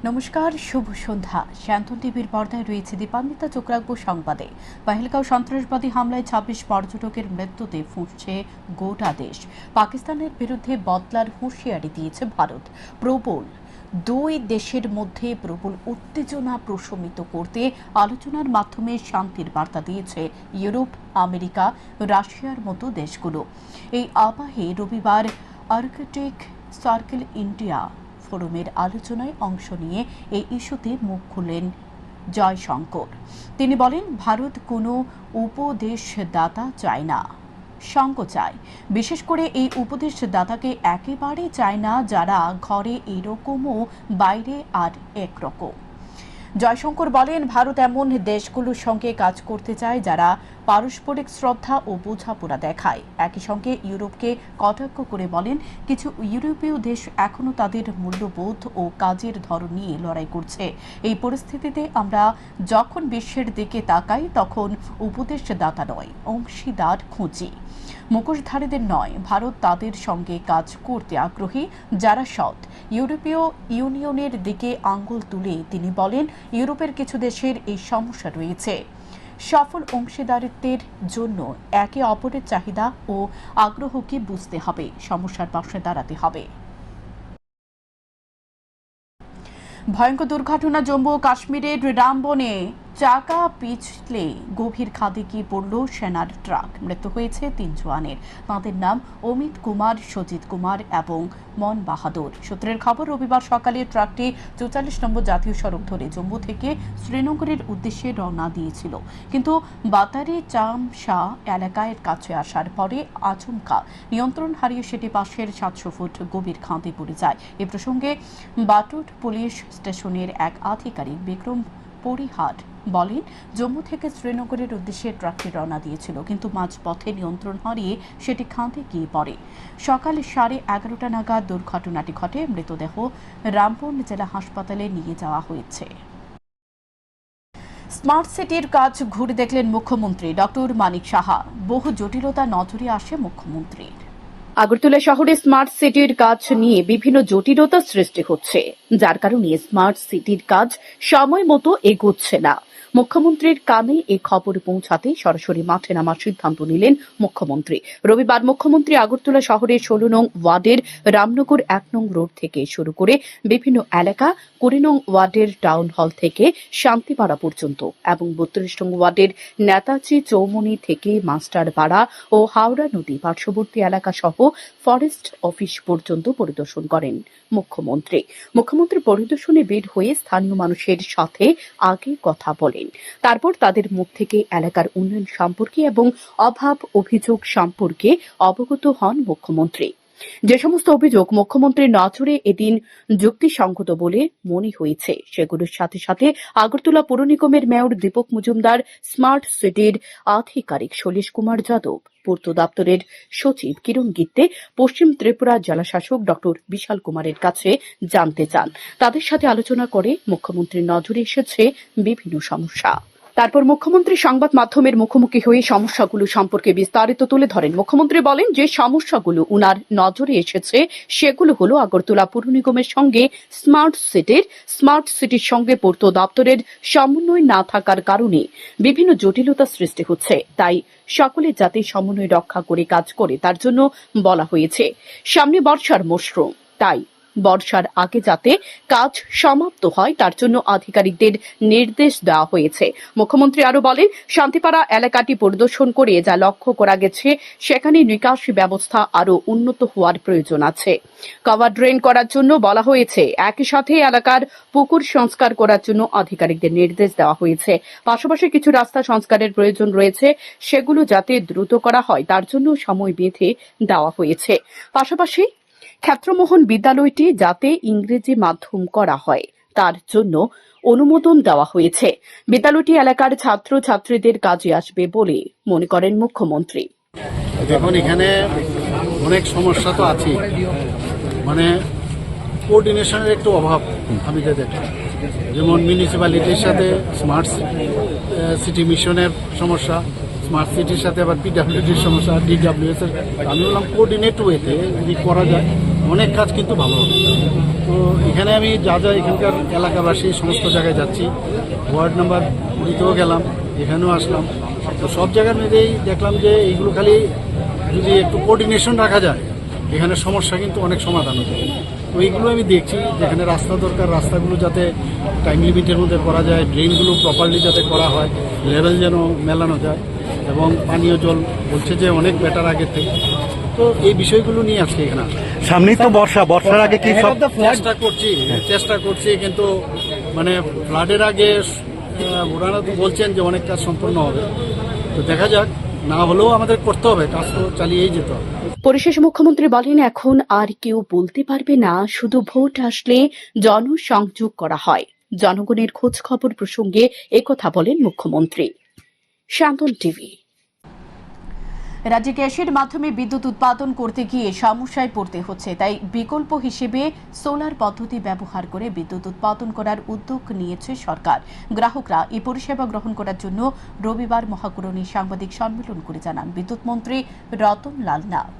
নমস্কার, শুভ সন্ধ্যা। শান্তন টিভির পর্দায় রয়েছে দীপান্বিতা চোখরাখবো সংবাদে। পহেলগাঁও সন্ত্রাসবাদী হামলায় ২৬ পর্যটকের মৃত্যুতে ফুঁসছে গোটা দেশ। পাকিস্তানের বিরুদ্ধে বদলার হুঁশিয়ারি দিয়েছে ভারত। প্রবল দুই দেশের মধ্যে প্রবল উত্তেজনা প্রশমিত করতে আলোচনার মাধ্যমে শান্তির বার্তা দিয়েছে ইউরোপ, আমেরিকা, রাশিয়ার মতো দেশগুলো। এই আবহে রবিবার আর্কটিক সার্কেল ইন্ডিয়া ফোরামের আলোচনায় অংশ নিয়ে এই ইস্যুতে মুখ খুললেন জয়শঙ্কর। তিনি বলেন, ভারত কোনো উপদেশদাতা চায় না, সঙ্গ চায়। বিশেষ করে এই উপদেশদাতাকে একেবারে চায় না যারা ঘরে এরকমও বাইরে আর একরকম। জয়শঙ্কর বলেন, ভারত এমন দেশগুলোর সঙ্গে কাজ করতে চায় যারা পারস্পরিক শ্রদ্ধা ও বোঝাপড়া দেখায়। একই সঙ্গে ইউরোপকে কটাক্ষ করে বলেন, কিছু ইউরোপীয় দেশ এখনও তাদের মূল্যবোধ ও কাজের ধরন নিয়ে লড়াই করছে। এই পরিস্থিতিতে আমরা যখন বিশ্বের দিকে তাকাই তখন উপদেশদাতা নয়, অংশীদার খুঁজি, মুখোশধারীদের নয়। ভারত তাদের সঙ্গে কাজ করতে আগ্রহী যারা সৎ। ইউরোপীয় ইউনিয়নের দিকে আঙ্গুল তুলে তিনি বলেন, ইউরোপের কিছু দেশের এই সমস্যা রয়েছে। সফল অংশীদারিত্বের জন্য একে অপরের চাহিদা ও আগ্রহকে বুঝতে হবে, সমস্যার পাশে দাঁড়াতে হবে। ভয়ঙ্কর দুর্ঘটনা জম্মু ও কাশ্মীরের রামবনে চাকা পিছলে গভীর খাদে গিয়ে পড়ল সেনার ট্রাক। মৃত্যু হয়েছে ৩ জওয়ানের। তাঁদের নাম অমিত কুমার, সজিত কুমার এবং মন বাহাদুর। সূত্রের খবর, রবিবার সকালে ট্রাকটি ৪৪ নম্বর জাতীয় সড়ক ধরে জম্মু থেকে শ্রীনগরের উদ্দেশ্যে রওনা দিয়েছিল, কিন্তু বাতারি চামশা এলাকায় কাছে আসার পরে আচমকা নিয়ন্ত্রণ হারিয়ে সেটি পাশের ৭০০ ফুট গভীর খাদে পড়ে যায়। এ প্রসঙ্গে বাটুট পুলিশ স্টেশনের এক আধিকারিক বিক্রম পরিহার বলেন, জম্মু থেকে শ্রীনগরের উদ্দেশ্যে ট্রাকটি রওনা দিয়েছিল, কিন্তু মাঝপথে নিয়ন্ত্রণ হারিয়ে সেটি খাদে গিয়ে পড়ে। সকাল 11:30 নাগাদ দুর্ঘটনাটি ঘটে। মৃতদেহ রামবন জেলা হাসপাতালে নিয়ে যাওয়া হয়েছে। স্মার্ট সিটির কাজ ঘুরে দেখলেন মুখ্যমন্ত্রী ডক্টর মানিক সাহা। বহু জটিলতা নজরে আসে মুখ্যমন্ত্রীর। আগরতলা শহরে স্মার্ট সিটির কাজ নিয়ে বিভিন্ন জটিলতার সৃষ্টি হচ্ছে, যার কারণে স্মার্ট সিটির কাজ সময় মতো এগোচ্ছে না। মুখ্যমন্ত্রীর কানে এ খবর পৌঁছাতে সরাসরি মাঠে নামার সিদ্ধান্ত নিলেন মুখ্যমন্ত্রী। রবিবার মুখ্যমন্ত্রী আগরতলা শহরের ১৬ নং ওয়ার্ডের রামনগর ১ নং রোড থেকে শুরু করে বিভিন্ন এলাকা, ২০ নং ওয়ার্ডের টাউন হল থেকে শান্তিপাড়া পর্যন্ত এবং ৩২ নং ওয়ার্ডের নেতাজি চৌমুনি থেকে মাস্টারপাড়া ও হাওড়া নদী পার্শ্ববর্তী এলাকা সহ ফরেস্ট অফিস পর্যন্ত পরিদর্শন করেন মুখ্যমন্ত্রী। মুখ্যমন্ত্রী পরিদর্শনে বের হয়ে স্থানীয় মানুষের সাথে আগে কথা বলেন। তারপর তাদের মুখ থেকে এলাকার উন্নয়ন সম্পর্কে এবং অভাব অভিযোগ সম্পর্কে অবগত হন মুখ্যমন্ত্রী। যে সমস্ত অভিযোগ মুখ্যমন্ত্রীর নজরে এদিন যুক্তিসঙ্গত বলে মনে হয়েছে, সেগুলোর সাথে সাথে আগরতলা পৌর নিগমের মেয়র দীপক মজুমদার, স্মার্ট সিটির আধিকারিক শৈলেশ কুমার যাদব, পূর্ত দপ্তরের সচিব কিরণ গিত্তে, পশ্চিম ত্রিপুরা জেলাশাসক ডক্টর বিশাল কুমারের কাছে জানতে চান। তাদের সাথে আলোচনা করে মুখ্যমন্ত্রীর নজরে এসেছে বিভিন্ন সমস্যা। তারপর মুখ্যমন্ত্রী সংবাদ মাধ্যমের মুখোমুখি হয়ে সমস্যাগুলো সম্পর্কে বিস্তারিত তুলে ধরেন। মুখ্যমন্ত্রী বলেন, যে সমস্যাগুলো উনার নজরে এসেছে সেগুলো হলো আগরতলা পৌর নিগমের সঙ্গে স্মার্ট সিটির সঙ্গে পূর্ত দপ্তরের সমন্বয় না থাকার কারণে বিভিন্ন জটিলতা সৃষ্টি হচ্ছে। তাই সকলে যাতে সমন্বয় রক্ষা করে কাজ করে তার জন্য বলা হয়েছে। সামনে বর্ষার মরশুম, তাই বর্ষার আগে যাতে কাজ সমাপ্ত হয় তার জন্য আধিকারিকদের নির্দেশ দেওয়া হয়েছে। মুখ্যমন্ত্রী আরো বলেন, শান্তিপাড়া এলাকাটি পরিদর্শন করে যা লক্ষ্য করা গেছে সেখানে নিকাশি ব্যবস্থা আরো উন্নত হওয়ার প্রয়োজন আছে। কভার ড্রেন করার জন্য বলা হয়েছে। একই সাথে এলাকার পুকুর সংস্কার করার জন্য আধিকারিকদের নির্দেশ দেওয়া হয়েছে। পাশাপাশি কিছু রাস্তা সংস্কারের প্রয়োজন রয়েছে, সেগুলো যাতে দ্রুত করা হয় তার জন্য সময় বেঁধে দেওয়া হয়েছে। পাশাপাশি ক্ষেত্রমোহন বিদ্যালয়টি যাতে ইংরেজি মাধ্যম করা হয় তার জন্য অনুমোদন দেওয়া হয়েছে। বিদ্যালয়টি এলাকার ছাত্র ছাত্রীদের কাজে আসবে বলে মনে করেন মুখ্যমন্ত্রী। দেখুন, এখানে অনেক সমস্যা তো আছে, মানে কোঅর্ডিনেশনের একটু অভাব আমি দেখি। যেমন মিউনিসিপ্যালিটির সাথে স্মার্ট সিটি মিশনের সমস্যা, স্মার্ট সিটির সাথে আবার পিডব্লিউডির সমস্যা, ডিডব্লিউএস এর। আমি বললাম কোঅর্ডিনেট ওয়েতে যদি করা যায় অনেক কাজ কিন্তু ভালো হবে। তো এখানে আমি যা যা এখানকার এলাকাবাসী সমস্ত জায়গায় যাচ্ছি, ওয়ার্ড নাম্বার 20তেও গেলাম, এখানেও আসলাম, তো সব জায়গার মধ্যেই দেখলাম যে এইগুলো খালি যদি একটু কোঅর্ডিনেশন রাখা যায় এখানে সমস্যা কিন্তু অনেক সমাধান হবে। তো এইগুলো আমি দেখছি, যেখানে রাস্তা দরকার রাস্তাগুলো যাতে টাইম লিমিটের মধ্যে করা যায়, ড্রেনগুলো প্রপারলি যাতে করা হয়, লেভেল যেন মেলানো যায়, এবং পানীয় জল বলছে যে অনেক বেটার আগের থেকে। তো এই বিষয়গুলো নিয়ে আজকে এখানে আসা। সামনেই তো বর্ষার আগে কি সব চেষ্টা করছি কিন্তু মানে ফ্লাডের আগে ওনারা তো বলছেন যে অনেক কাজ সম্পূর্ণ হবে, তো দেখা যাক, না হলেও আমাদের করতে হবে, কাজ তো চালিয়েই যেতে হবে। পরিশেষে মুখ্যমন্ত্রী বলেন, এখন আর কেউ বলতে পারবে না শুধু ভোট আসলে জনসংযোগ করা হয়। জনগণের খোঁজ খবর প্রসঙ্গে একথা বলেন মুখ্যমন্ত্রী। শান্তন টিভি। রাজ্যে গ্যাসের মাধ্যমে বিদ্যুৎ উৎপাদন করতে গিয়ে সমস্যায় পড়তে হচ্ছে, তাই বিকল্প হিসেবে সোলার পদ্ধতি ব্যবহার করে বিদ্যুৎ উৎপাদন করার উদ্যোগ নিয়েছে সরকার। গ্রাহকরা এই পরিষেবা গ্রহণ করার জন্য রবিবার মহাকুরণী সাংবাদিক সম্মেলন করে জানান বিদ্যুৎ মন্ত্রী রতন লাল নাথ।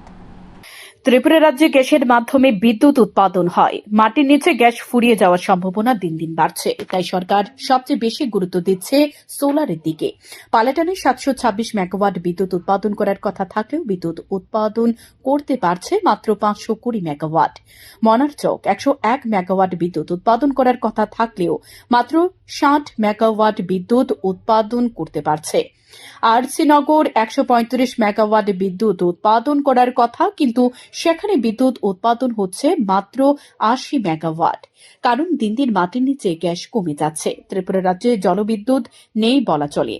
ত্রিপুরা রাজ্যে গ্যাসের মাধ্যমে বিদ্যুৎ উৎপাদন হয়। মাটির নিচে গ্যাস ফুরিয়ে যাওয়ার সম্ভাবনা দিন দিন বাড়ছে, তাই সরকার সবচেয়ে বেশি গুরুত্ব দিচ্ছে সোলারের দিকে। পালাটানে 726 মেগাওয়াট বিদ্যুৎ উৎপাদন করার কথা থাকলেও বিদ্যুৎ উৎপাদন করতে পারছে মাত্র 520 মেগাওয়াট। মনারচক 101 মেগাওয়াট বিদ্যুৎ উৎপাদন করার কথা থাকলেও মাত্র 60 মেগাওয়াট বিদ্যুৎ উৎপাদন করতে পারছে। আর শ্রীনগর 135 মেগাওয়াট বিদ্যুৎ উৎপাদন করার কথা, কিন্তু সেখানে বিদ্যুৎ উৎপাদন হচ্ছে মাত্র 80 মেগাওয়াট। কারণ দিন দিন মাটির নিচে গ্যাস কমে যাচ্ছে। ত্রিপুরা রাজ্যে জলবিদ্যুৎ নেই বলা চলে।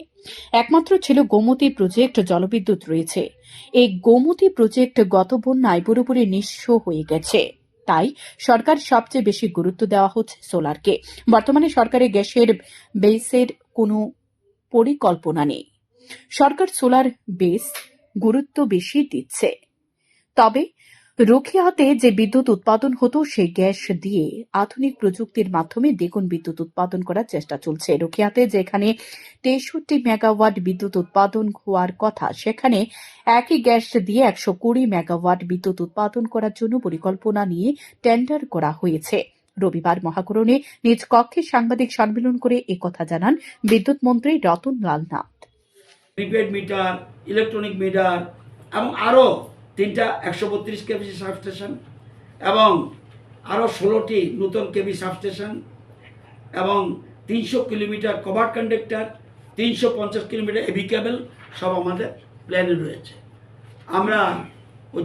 একমাত্র ছিল গোমতী প্রজেক্ট জলবিদ্যুৎ রয়েছে। এই গোমতী প্রজেক্ট গত বন্যায় পুরোপুরি নিঃস্ব হয়ে গেছে। তাই সরকার সবচেয়ে বেশি গুরুত্ব দেওয়া হচ্ছে সোলারকে। বর্তমানে সরকারের গ্যাসের বেসের কোনো পরিকল্পনা নেই। সরকার সোলার বেস গুরুত্ব বেশি দিচ্ছে। তবে রোখিয়াতে যে বিদ্যুৎ উৎপাদন হতো সেই গ্যাস দিয়ে আধুনিক প্রযুক্তির মাধ্যমে দ্বিগুণ বিদ্যুৎ উৎপাদন করার চেষ্টা চলছে। রোখিয়াতে যেখানে 63 মেগাওয়াট বিদ্যুৎ উৎপাদন হওয়ার কথা, সেখানে একই গ্যাস দিয়ে 120 মেগাওয়াট বিদ্যুৎ উৎপাদন করার জন্য পরিকল্পনা নিয়ে টেন্ডার করা হয়েছে। রবিবার মহাকুরণে নিজ কক্ষে সাংবাদিক সম্মেলন করে একথা জানান বিদ্যুৎ মন্ত্রী Ratan Lal Nath. Prepaid meter, electronic meter এবং আরও 3টা 132 কেভি সাবস্টেশন এবং আরও 16টি নতুন কেভি সাবস্টেশন এবং 300 kilometre cover conductor, 350 kilometre AB cable সব আমাদের প্ল্যানে রয়েছে। আমরা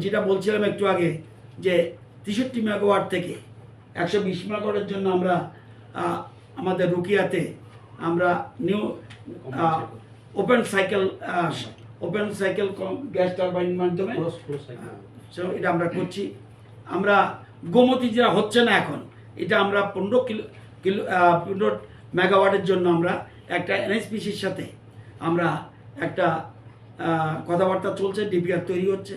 যেটা বলছিলাম একটু আগে যে 63 মেগাওয়াট থেকে 120 মেগাওয়াটের জন্য আমরা আমাদের রুকিয়াতে আমরা নিউ ওপেন সাইকেল গ্যাস টারবাইনের মাধ্যমে এটা আমরা করছি। আমরা গোমতী যেটা হচ্ছে না এখন, এটা আমরা 15 মেগাওয়াটের জন্য আমরা একটা এনএসপিসির সাথে আমরা একটা কথাবার্তা চলছে, ডিপিআর তৈরি হচ্ছে।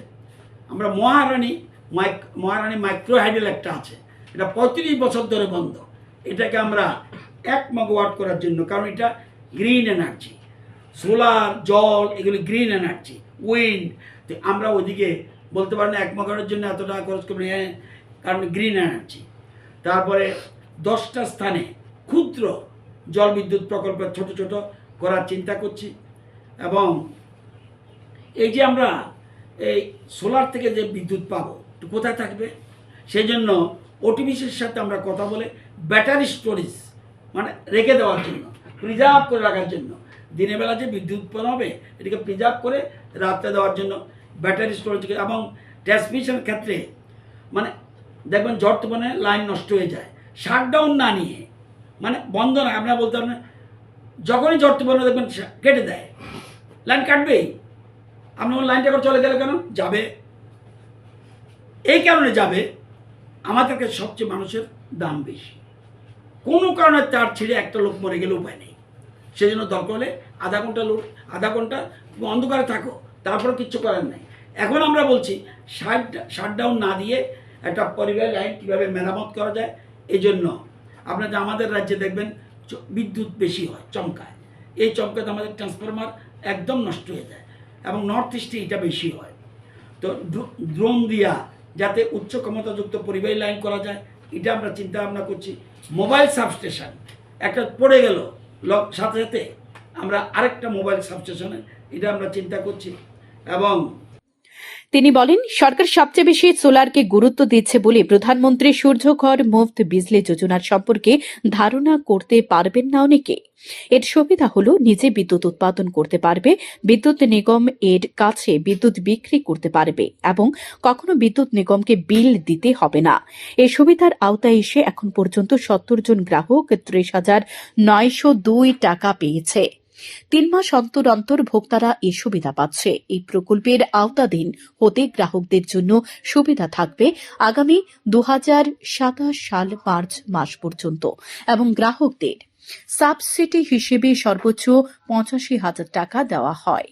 আমরা মহারানী মাইক্রো হাইডেল একটা আছে, এটা 35 বছর ধরে বন্ধ, এটাকে আমরা 1 মেগাওয়াট করার জন্য, কারণ এটা গ্রিন এনার্জি, সোলার, জল এগুলি গ্রিন এনার্জি, উইন্ড, তো আমরা ওইদিকে বলতে পারি না 1 মেগাওয়াটের জন্য এত টাকা খরচ করবো, কারণ গ্রিন এনার্জি। তারপরে 10টা স্থানে ক্ষুদ্র জল বিদ্যুৎ প্রকল্প ছোট ছোট করার চিন্তা করছি। এবং এই যে আমরা এই সোলার থেকে যে বিদ্যুৎ পাবো কোথায় থাকবে, সেই জন্য ওটিভিসির সাথে আমরা কথা বলে ব্যাটারি স্টোরেজ মানে রেখে দেওয়ার জন্য, প্রিজার্ভ করে রাখার জন্য, দিনের বেলা যে বিদ্যুৎ উৎপন্ন হবে এটাকে প্রিজার্ভ করে রাত্রে দেওয়ার জন্য ব্যাটারি স্টোরেজ। এবং ট্রান্সমিশনের ক্ষেত্রে মানে দেখবেন ঝড় তুফানে লাইন নষ্ট হয়ে যায়, শাটডাউন না নিয়ে, মানে বন্ধ না, আপনারা বলতে পারেন যখনই ঝড় তুফানে দেখবেন কেটে দেয়, লাইন কাটবেই। আপনার লাইনটা করে চলে গেলে কেন যাবে, এই কারণে যাবে আমাদের কাছে সবচেয়ে মানুষের দাম বেশি। কোনো কারণে তার ছিঁড়ে একটা লোক মরে গেলে উপায় নেই, সেই জন্য দরকার হলে আধা ঘন্টা অন্ধকারে থাকো, তারপরে কিচ্ছু করার নেই। এখন আমরা বলছি শাটডাউন না দিয়ে একটা পরিবার লাইন কীভাবে মেরামত করা যায়। এই জন্য আপনাদের আমাদের রাজ্যে দেখবেন বিদ্যুৎ বেশি হয়, চমকায়, এই চমকাতে আমাদের ট্রান্সফরমার একদম নষ্ট হয়ে যায়, এবং নর্থ ইস্টে এটা বেশি হয়। তো ড্রোন দিয়া যাতে উচ্চ ক্ষমতাযুক্ত পরিবাহী লাইন করা যায়, এটা আমরা চিন্তা ভাবনা করছি। মোবাইল সাবস্টেশন একটা পড়ে গেল, সাথে সাথে আমরা আরেকটা মোবাইল সাবস্টেশনে এটা আমরা চিন্তা করছি। এবং তিনি বলেন, সরকার সবচেয়ে বেশি সোলারকে গুরুত্ব দিচ্ছে বলে প্রধানমন্ত্রী সূর্যঘর মুফত বিজলি যোজনার সম্পর্কে ধারণা করতে পারবেন না অনেকে। এর সুবিধা হল নিজে বিদ্যুৎ উৎপাদন করতে পারবে, বিদ্যুৎ নিগম এর কাছে বিদ্যুৎ বিক্রি করতে পারবে এবং কখনো বিদ্যুৎ নিগমকে বিল দিতে হবে না। এই সুবিধার আওতায় এসে এখন পর্যন্ত 70 জন গ্রাহক 30,902 টাকা পেয়েছে। 3 মাস অন্তর অন্তর ভোক্তারা এই সুবিধা পাচ্ছে। এই প্রকল্পের আওতাধীন হতে গ্রাহকদের জন্য সুবিধা থাকবে আগামী 2027 সাল মার্চ মাস পর্যন্ত এবং গ্রাহকদের সাবসিডি হিসেবে সর্বোচ্চ 85,000 টাকা দেওয়া হয়।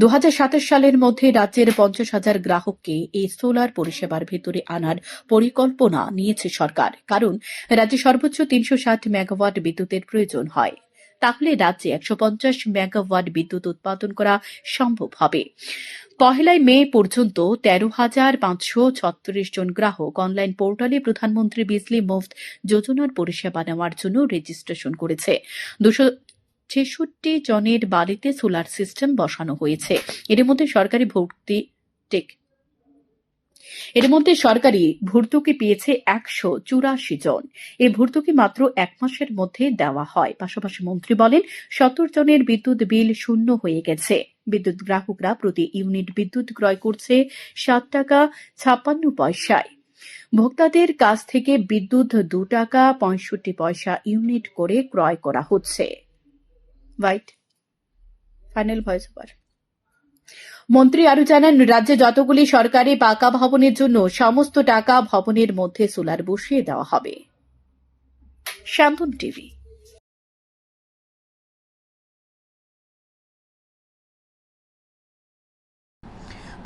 2027 সালের মধ্যে রাজ্যের 50,000 গ্রাহককে এই সোলার পরিষেবার ভেতরে আনার পরিকল্পনা নিয়েছে সরকার, কারণ রাজ্যে সর্বোচ্চ 360 মেগাওয়াট বিদ্যুতের প্রয়োজন হয়। তাহলে রাজ্যে 150 মেগাওয়াট বিদ্যুৎ উৎপাদন করা সম্ভব হবে। 1 মে পর্যন্ত 13,536 জন গ্রাহক অনলাইন পোর্টালে প্রধানমন্ত্রী বিজলি মুফত যোজনার পরিষেবা নেওয়ার জন্য রেজিস্ট্রেশন করেছে। 266 জনের বাড়িতে সোলার সিস্টেম বসানো হয়েছে। এর মধ্যে সরকারি ভর্তুকি পেয়েছে 184 জন। এই ভর্তুকি মাত্র 1 মাসের মধ্যে দেওয়া হয়। পাশাপাশি মন্ত্রী বলেন, 70 জনের বিদ্যুৎ বিল শূন্য হয়ে গেছে। বিদ্যুৎ গ্রাহকরা প্রতি ইউনিট বিদ্যুৎ ক্রয় করছে 7 টাকা 56 পয়সায়। ভোক্তাদের কাছ থেকে বিদ্যুৎ 2 টাকা 65 পয়সা ইউনিট করে ক্রয় করা হচ্ছে। Final voice over. মন্ত্রী আরো জানান, রাজ্যে যতগুলি সরকারি পাকা ভবনের জন্য সমস্ত টাকা ভবনের মধ্যে সোলার বসিয়ে দেওয়া হবে। শান্তন টিভি।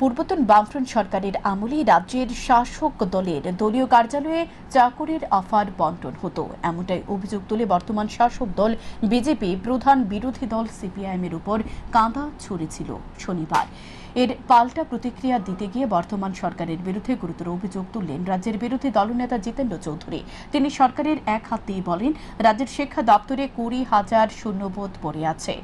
পূর্বতন বামফ্রন্ট সরকারের আমলে রাজ্যের শাসক দলের দলীয় কার্যালয়ে চাকরির অফার বন্টন হতো, এমনটাই অভিযোগ তুলে বর্তমান শাসক দল বিজেপি প্রধান বিরোধী দল সিপিআইএম-এর উপর কাঁদা ছুড়েছিল শনিবার। এর পাল্টা প্রতিক্রিয়া দিতে গিয়ে বর্তমান সরকারের বিরুদ্ধে গুরুতর অভিযোগ তুললেন রাজ্যের বিরোধী দলনেতা জিতেন্দ্র চৌধুরী। তিনি সরকারের এক হাত দিয়ে বলেন, রাজ্যের শিক্ষা দপ্তরে 20,000 শূন্যপদ পড়ে আছে।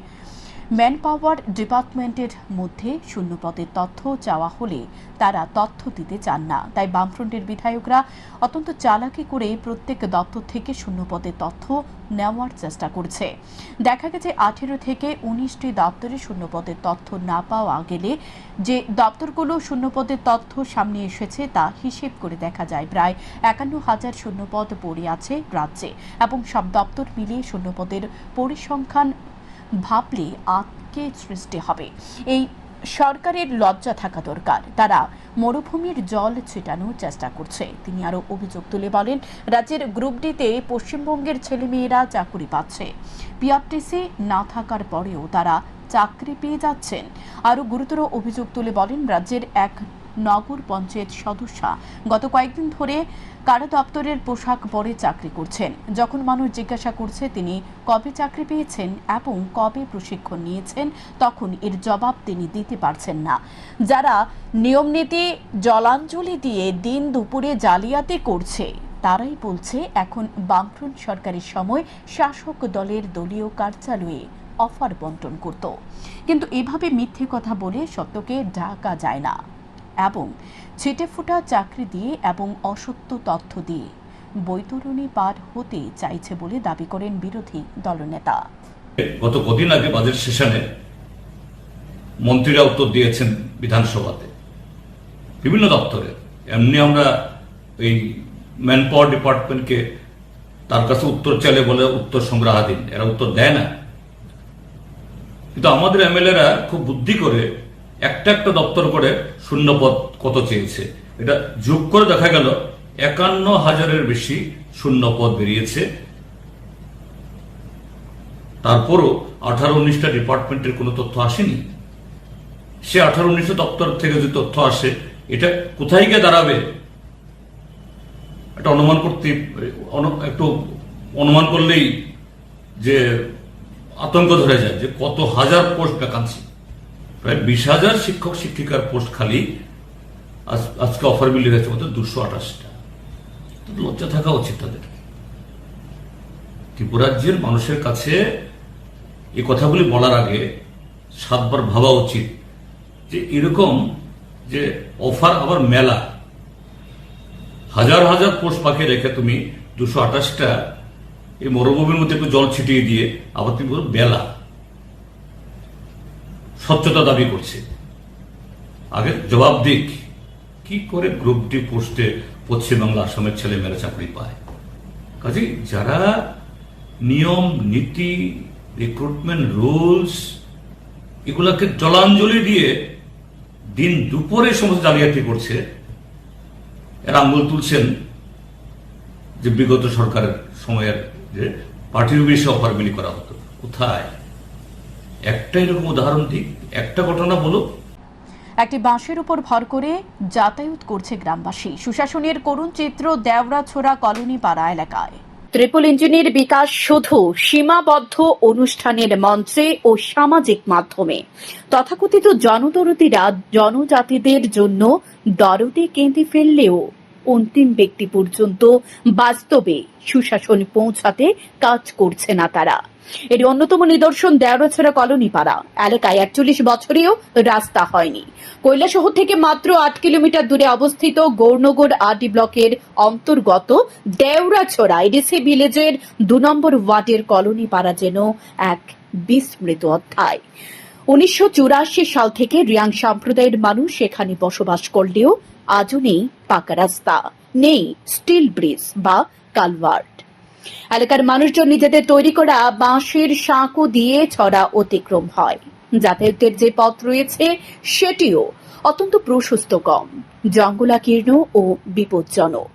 ম্যান পাওয়ার ডিপার্টমেন্টের মধ্যে শূন্যপদের তথ্য চাওয়া হলে তারা তথ্য দিতে চান না। তাই বামফ্রন্টের বিধায়করা অত্যন্ত চালাকি করে প্রত্যেক দপ্তর থেকে শূন্যপদের তথ্য নেওয়ার চেষ্টা করছে। দেখা গেছে 18 থেকে 19টি দপ্তরে শূন্যপদের তথ্য না পাওয়া গেলে যে দপ্তরগুলো শূন্যপদের তথ্য সামনে এসেছে তা হিসেব করে দেখা যায় প্রায় 51,000 শূন্যপদ পড়ে আছে রাজ্যে, এবং সব দপ্তর মিলিয়ে শূন্যপদের পরিসংখ্যান ভাবলে আতকে সৃষ্টি হবে। এই সরকারের লজ্জা থাকা দরকার। তারা মরুভূমির জল ছিটানোর চেষ্টা করছে। তিনি আরো অভিযোগ তুলে বলেন, রাজ্যের গ্রুপ ডিতে পশ্চিমবঙ্গের ছেলেমেয়েরা চাকরি পাচ্ছে। পিআরটিসি না থাকার পরেও তারা চাকরি পেয়ে যাচ্ছেন। আরো গুরুতর অভিযোগ তুলে বলেন, রাজ্যের এক নগর পঞ্চায়েত সদস্যা গত কয়েকদিন ধরে কারা দপ্তরের পোশাক পরে চাকরি করছেন। যখন মানুষ জিজ্ঞাসা করছে তিনি কবে চাকরি পেয়েছেন এবং কবে প্রশিক্ষণ নিয়েছেন, তখন এর জবাব তিনি দিতে পারছেন না। যারা নিয়মনীতি জলাঞ্জলি দিয়ে দিন দুপুরে জালিয়াতি করছে, তারাই বলছে এখন বামফ্রন্ট সরকারের সময় শাসক দলের দলীয় কার্যালয়ে অফার বন্টন করত। কিন্তু এভাবে মিথ্যে কথা বলে সত্যকে ঢাকা যায় না এবং ছিটেফোঁটা চাকরি দিয়ে এবং অসত্য তথ্য দিয়ে বৈতরণী পার হতে চাইছে বলে দাবি করেন বিরোধী দলনেতা। গত কদিন আগে বাজেট সেশনে মন্ত্রীরা উত্তর দিয়েছেন বিধানসভাতে বিভিন্ন দপ্তরে। এমনি আমরা এই ম্যান পাওয়ার ডিপার্টমেন্টকে তার কাছে উত্তর চাইলে বলে উত্তর সংগ্রহাধীন, এরা উত্তর দেয় না। কিন্তু আমাদের এমএলএরা খুব বুদ্ধি করে একটা দপ্তর করে শূন্যপদ কত চেয়েছে এটা যোগ করে দেখা গেল 51,000-এর বেশি শূন্যপদ বেরিয়েছে। তারপরও 18-19টা ডিপার্টমেন্টের কোনো তথ্য আসেনি। সে 18-19 দপ্তর থেকে যে তথ্য আসে এটা কোথায় গিয়ে দাঁড়াবে এটা একটু অনুমান করলেই যে আতঙ্ক ধরে যায় যে কত হাজার পোস্ট ভ্যাকান্সি, প্রায় 20,000 শিক্ষক শিক্ষিকার পোস্ট খালি আজকে অফার বিলি হয়েছে মতো 228টা। লজ্জা থাকা উচিত তাদের। ত্রিপুরাজ্যের মানুষের কাছে এই কথাগুলি বলার আগে 7 বার ভাবা উচিত যে এরকম যে অফার আবার মেলা, হাজার হাজার পোষ পাখি রেখে তুমি 228টা এই মরুভূমির মধ্যে একটু জল ছিটিয়ে দিয়ে আবার তুমি বলো মেলা। স্বচ্ছতা দাবি করছে, আগে জবাব দিক কি করে গ্রুপ ডি পোস্টে পশ্চিমবাংলা আসামের ছেলে মেয়েরা চাকরি পায়। কাজে যারা নিয়ম নীতি রিক্রুটমেন্ট রুলস এগুলাকে জলাঞ্জলি দিয়ে দিন দুপুরে সমস্ত জালিয়াতি করছে, এরা আঙ্গুল তুলছেন যে বিগত সরকারের সময়ের যে পার্টির বেশি অফার বিলি করা হতো। কোথায় একটা এরকম উদাহরণ দিক, একটা ঘটনা বলো। একটি বাঁশের উপর ভর করে যাতায়াত করছে গ্রামবাসী। সুশাসনের করুণ চিত্র দেওরাছড়া কলোনি পাড়া এলাকায়। ট্রিপল ইঞ্জিনের বিকাশ শুধু সীমাবদ্ধ অনুষ্ঠানের মঞ্চে ও সামাজিক মাধ্যমে। তথাকথিত জনদরদিরা জনজাতিদের জন্য দরদে কেঁদে ফেললেও অন্তিম ব্যক্তি পর্যন্ত বাস্তবে সুশাসন পৌঁছাতে কাজ করছে না তারা। এর অন্যতম নিদর্শন দেওরাছড়া কলোনি পাড়া এলাকায় 41 বছরেও রাস্তা হয়নি। কৈলাসহর থেকে মাত্র 8 কিলোমিটার দূরে অবস্থিত গৌরনগর আরডি ব্লকের অন্তর্গত দেওরাছড়া এডিসি ভিলেজের 2 নম্বর ওয়ার্ডের কলোনি পাড়া যেন এক বিস্মৃত অধ্যায়। 1984 সাল থেকে রিয়াং সম্প্রদায়ের মানুষ সেখানে বসবাস করলেও আজও নেই পাকা রাস্তা, নেই স্টিল ব্রিজ বা কালভার্ট। এলাকার মানুষজন নিজেদের তৈরি করা বাঁশের সাঁকো দিয়ে ছড়া অতিক্রম হয়। যাতায়াতের যে পথ রয়েছে সেটিও অত্যন্ত প্রশস্ত কম, জঙ্গলাকীর্ণ ও বিপজ্জনক।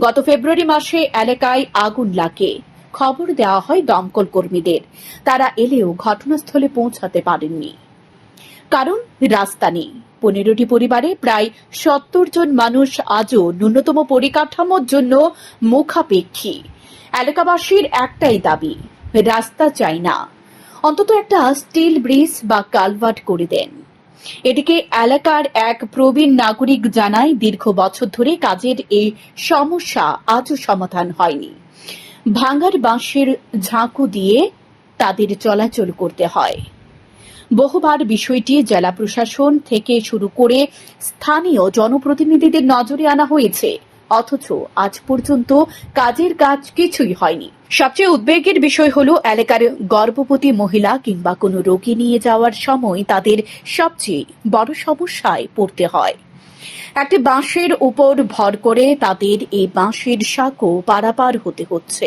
গত ফেব্রুয়ারি মাসে এলাকায় আগুন লাগে। খবর দেওয়া হয় দমকল কর্মীদের, তারা এলেও ঘটনাস্থলে পৌঁছাতে পারেননি, কারণ রাস্তা নেই। 15টি পরিবারে প্রায় 70 জন মানুষ আজও ন্যূনতম পরিকাঠামোর জন্য মুখাপেক্ষী। এলাকাবাসীর একটাই দাবি, রাস্তা চাই না, অন্তত একটা স্টিল ব্রিজ বা কালভার্ট করে দেন। এদিকে এলাকার এক প্রবীণ নাগরিক জানায়, দীর্ঘ বছর ধরে কাজের এই সমস্যা আজও সমাধান হয়নি। ভাঙার বাঁশের ঝাঁকু দিয়ে তাদের চলাচল করতে হয়। বহুবার বিষয়টি জেলা প্রশাসন থেকে শুরু করে স্থানীয় জনপ্রতিনিধিদের নজরে আনা হয়েছে, অথচ আজ পর্যন্ত কাজের কাজ কিছুই হয়নি। সবচেয়ে উদ্বেগের বিষয় হলো এলাকার গর্ভবতী মহিলা কিংবা কোনো রোগী নিয়ে যাওয়ার সময় তাদের সবচেয়ে বড় সমস্যায় পড়তে হয়। একটি বাঁশের উপর ভর করে তাদের এই বাঁশের সাঁকো পারাপার হতে হচ্ছে।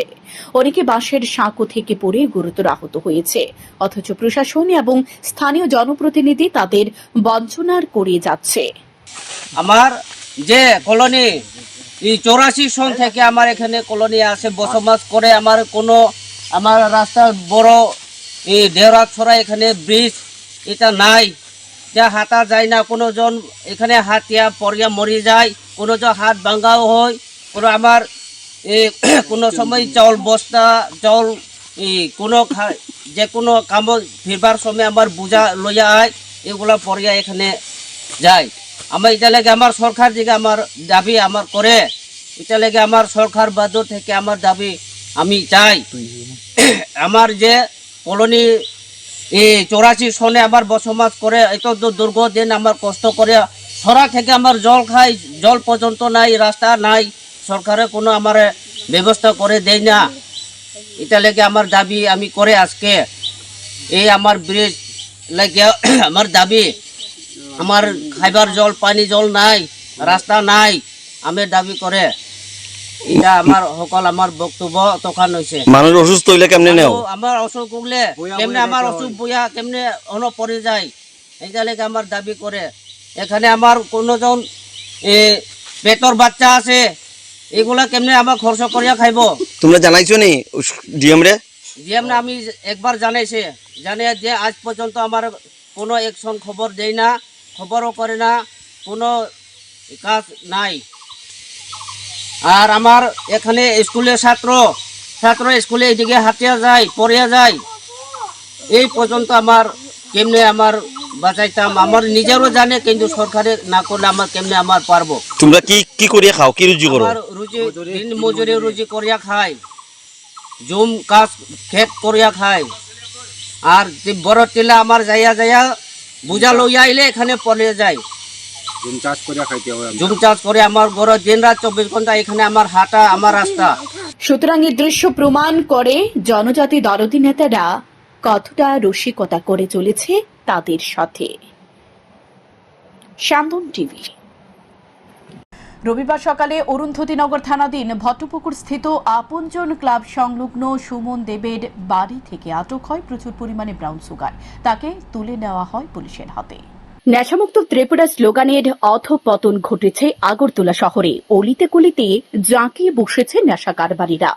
অনেকে বাঁশের সাঁকো থেকে পড়ে গুরুতর আহত হয়েছে, অথচ প্রশাসন এবং স্থানীয় জনপ্রতিনিধি তাদের বঞ্চনার করে যাচ্ছে। আমার যে কলোনি 84 সন থেকে আমার এখানে কলোনি আছে, বসবাস করে। আমার রাস্তা বড় এই দেওরাছড়া এখানে ব্রিজ এটা নাই, যা হাঁটা যায় না। কোনো জন এখানে হাতিয়া পড়িয়া মরি যায়, কোনো জন হাত ভাঙাও হয়, কোনো আমার কোনো সময় চাউল বস্তা চাউল কোনো যে কোনো কাম ফিরবার সময় আমার বোঝা লইয়া আয়, এগুলা পড়িয়া এখানে যায়। আমার এটা লাগে আমার সরকার দিকে আমার দাবি আমার করে, এটা লাগে আমার সরকার বাদর থেকে আমার দাবি আমি চাই। আমার যে কলোনি 84 সনে আমার বসবাস করে, এত দীর্ঘদিন আমার কষ্ট করে সরা থেকে আমার জল খাই, জল পর্যন্ত নাই, রাস্তা নাই, সরকারে কোনো আমার ব্যবস্থা করে দেয় না। এটা লেগে আমার দাবি আমি করে আজকে এই আমার ব্রিজ লাগে আমার দাবি। আমার খাইবার জল পানি জল নাই, রাস্তা নাই, আমি দাবি করে এটা আমার সকল আমার বক্তব্য তখন হয়েছে। মানুষ অসুস্থ হইলে কেমনে নেও? আমার অসুখ হলে কেমনে আমার অসুখ বইয়া কেমনে অন পড়ে যায়, এইটা লেগে আমার দাবি করে। এখানে আমার কোনোজন পেটর বাচ্চা আছে, এগুলা কেমনে আমার খরচ করিয়া খাইব? তোমরা জানাইছো নি ডিএম রে? ডিএম না আমি একবার জানাইছে, জানিয়ে যে আজ পর্যন্ত আমার কোনো একশন খবর দেয় না, খবরও করে না, কোনো কাজ নাই। আর আমার এখানে স্কুলের ছাত্র স্কুলে এইদিকে হাতিয়া যায়, পড়িয়া যায়, এই পর্যন্ত আমার কেমনে আমার বাঁচাইতাম। আমার নিজেরও জানে, কিন্তু সরকারে না করলে আমার কেমনে আমার পারবো। তোমরা কি কি করিয়া খাও, কি রুজি করো? আমার রুজি দিন মজুরি রুজি করিয়া খাই, জুম কাজ খেত করিয়া খাই। আর যে বড় টিলা আমার যাইয়া যাইয়া বুঝা লইয়া আইলে এখানে পড়ে যায়। জুম চাষ করে আমার বড় দিন রাত 24 ঘন্টা এখানে আমার হাঁটা, আমার রাস্তা। সুতরাং এই দৃশ্য প্রমাণ করে জনজাতি দরদি নেতারা কতটা রসিকতা করে চলেছে তাদের সাথে। শান্তন টিভি। রবিবার সকালে অরুন্ধতিনগর থানাধীন ভট্টপুকুর স্থিত আপনজন ক্লাব সংলগ্ন সুমন দেবের বাড়ি থেকে আটক হয় প্রচুর পরিমাণে ব্রাউন সুগার। তাকে তুলে নেওয়া হয় পুলিশের হাতে। নেশামুক্ত ত্রিপুরা স্লোগানের অধঃপতন ঘটেছে আগরতলা শহরে। অলিতে গলিতে জাঁকিয়ে বসেছে নেশা কারবারিরা।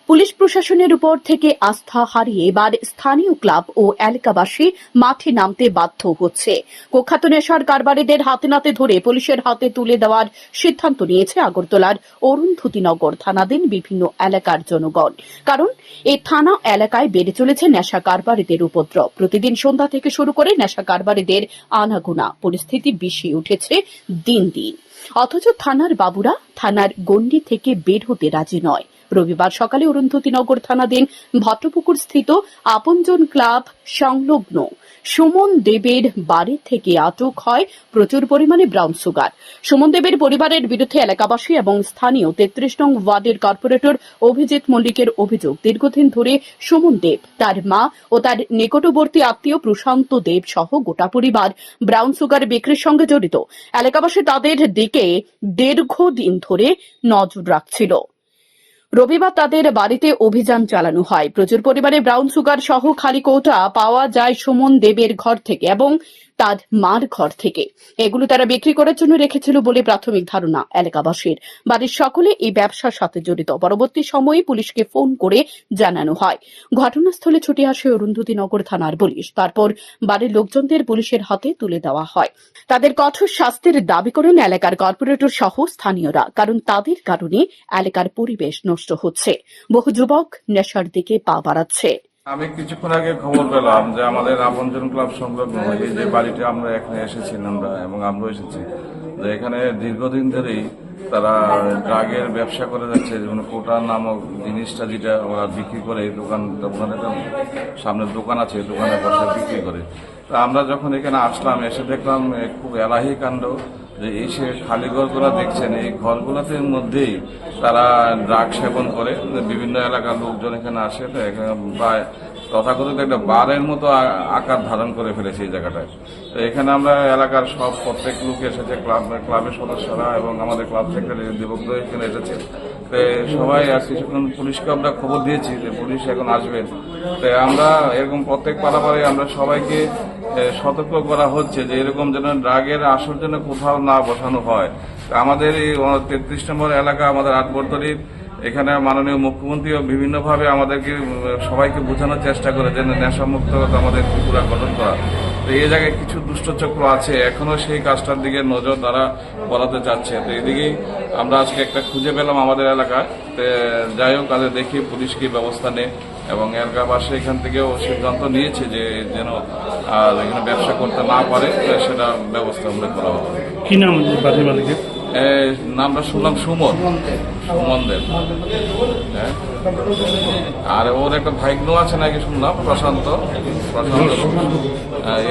পুলিশ প্রশাসনের উপর থেকে আস্থা হারিয়ে এবার স্থানীয় ক্লাব ও এলাকাবাসী মাঠে নামতে বাধ্য হচ্ছে। কুখ্যাত নেশার কারবারিদের হাতে নাতে ধরে পুলিশের হাতে তুলে দেওয়ার সিদ্ধান্ত নিয়েছে আগরতলার অরুন্ধতিনগর থানাধীন বিভিন্ন এলাকার জনগণ। কারণ এই থানা এলাকায় বেড়ে চলেছে নেশা কারবারিদের উপদ্রব। প্রতিদিন সন্ধ্যা থেকে শুরু করে নেশা কারবারিদের আনাগোনা। পরিস্থিতি বিষিয়ে উঠেছে দিন দিন। অথচ থানার বাবুরা থানার গণ্ডি থেকে বের হতে রাজি নয়। রবিবার সকালে অরুন্ধতিনগর থানাধীন ভট্টপুকুর স্থিত আপনজন ক্লাব সংলগ্ন সুমন দেবের বাড়ি থেকে আটক হয় প্রচুর পরিমাণে ব্রাউন সুগার। সুমন দেবের পরিবারের বিরুদ্ধে এলাকাবাসী এবং স্থানীয় 33 নং ওয়ার্ডের কর্পোরেটর অভিজিৎ মল্লিকের অভিযোগ, দীর্ঘদিন ধরে সুমন দেব, তার মা ও তার নিকটবর্তী আত্মীয় প্রশান্ত দেব সহ গোটা পরিবার ব্রাউন সুগার বিক্রির সঙ্গে জড়িত। এলাকাবাসী তাদের দিকে দীর্ঘদিন ধরে নজর রাখছিল। রবিবার তাদের বাড়িতে অভিযান চালানো হয়। প্রচুর পরিমাণে ব্রাউন সুগার সহ খালি কৌটা পাওয়া যায় সুমন দেবের ঘর থেকে এবং তার মার ঘর থেকে। এগুলো তারা বিক্রি করার জন্য রেখেছিল বলে প্রাথমিক ধারণা এলাকাবাসীর। বাড়ির সকলে এই ব্যবসার সাথে জড়িত। পরবর্তী সময়ে পুলিশকে ফোন করে জানানো হয়। ঘটনাস্থলে ছুটে আসে অরুন্ধতিনগর থানার পুলিশ। তারপর বাড়ির লোকজনদের পুলিশের হাতে তুলে দেওয়া হয়। তাদের কঠোর শাস্তির দাবি করেন এলাকার কর্পোরেটর সহ স্থানীয়রা। কারণ তাদের কারণে এলাকার পরিবেশ নষ্ট হচ্ছে। বহু যুবক নেশার দিকে পা বাড়াচ্ছে। আমি কিছুক্ষণ আগে খবর পেলাম যে আমাদের আপনজন ক্লাব সংলগ্ন এই যে বাড়িতে আমরা এখানে এসেছি এবং আমরা এসেছি, যে এখানে দীর্ঘদিন ধরেই তারা ড্রাগের ব্যবসা করে যাচ্ছে। যেমন কোটা নামক জিনিসটা যেটা ওরা বিক্রি করে, এই দোকানের সামনের দোকান আছে, দোকানে বসে বিক্রি করে। তা আমরা যখন এখানে আসলাম, এসে দেখলাম খুব এলাহি কাণ্ড, যে এই সে খালি ঘরগুলো দেখছেন, এই ঘরগুলোতে মধ্যেই তারা ড্রাগ সেবন করে। বিভিন্ন এলাকার লোকজন এখানে আসে, তো এখানে প্রায় তথাকথিত একটা বারের মতো আকার ধারণ করে ফেলেছে এই জায়গাটায়। তো এখানে আমরা এলাকার প্রত্যেক লোক এসেছে, ক্লাবের সদস্যরা এবং আমাদের ক্লাব সেক্রেটারি দেবগ্ধ এখানে এসেছে। তো সবাই কিছুক্ষণ পুলিশকে আমরা খবর দিয়েছি যে পুলিশ এখন আসবেন। তো আমরা এরকম প্রত্যেক পাড়াপাড়ায় আমরা সবাইকে সতর্ক করা হচ্ছে যে এরকম যেন ড্রাগের আসর যেন কোথাও না বসানো হয়। আমাদের এই 33 নম্বর এলাকা, আমাদের আটবর্তলির এখানে মাননীয় মুখ্যমন্ত্রীও বিভিন্নভাবে আমাদেরকে সবাইকে বোঝানোর চেষ্টা করে যে নেশামুক্ত আমাদের ত্রিপুরা গঠন করা। তো এই জায়গায় কিছু দুষ্টচক্র আছে, এখনো সেই কাজটার দিকে নজর তারা বলাতে চাচ্ছে। তো এদিকেই আমরা আজকে একটা খুঁজে পেলাম আমাদের এলাকায়। তো যাই হোক, তাদের দেখি পুলিশ কি ব্যবস্থা নেয় এবং এলাকাবাসী এখান থেকেও সিদ্ধান্ত নিয়েছে যে যেন এখানে ব্যবসা করতে না পারে, সেটা ব্যবস্থা আমরা করা হবে। কি নাম বাড়ির মালিকের? নামটা শুনলাম সুমন দেব। হ্যাঁ, আর ওর একটা ভাগ্ন আছে নাকি শুনলাম, প্রশান্ত।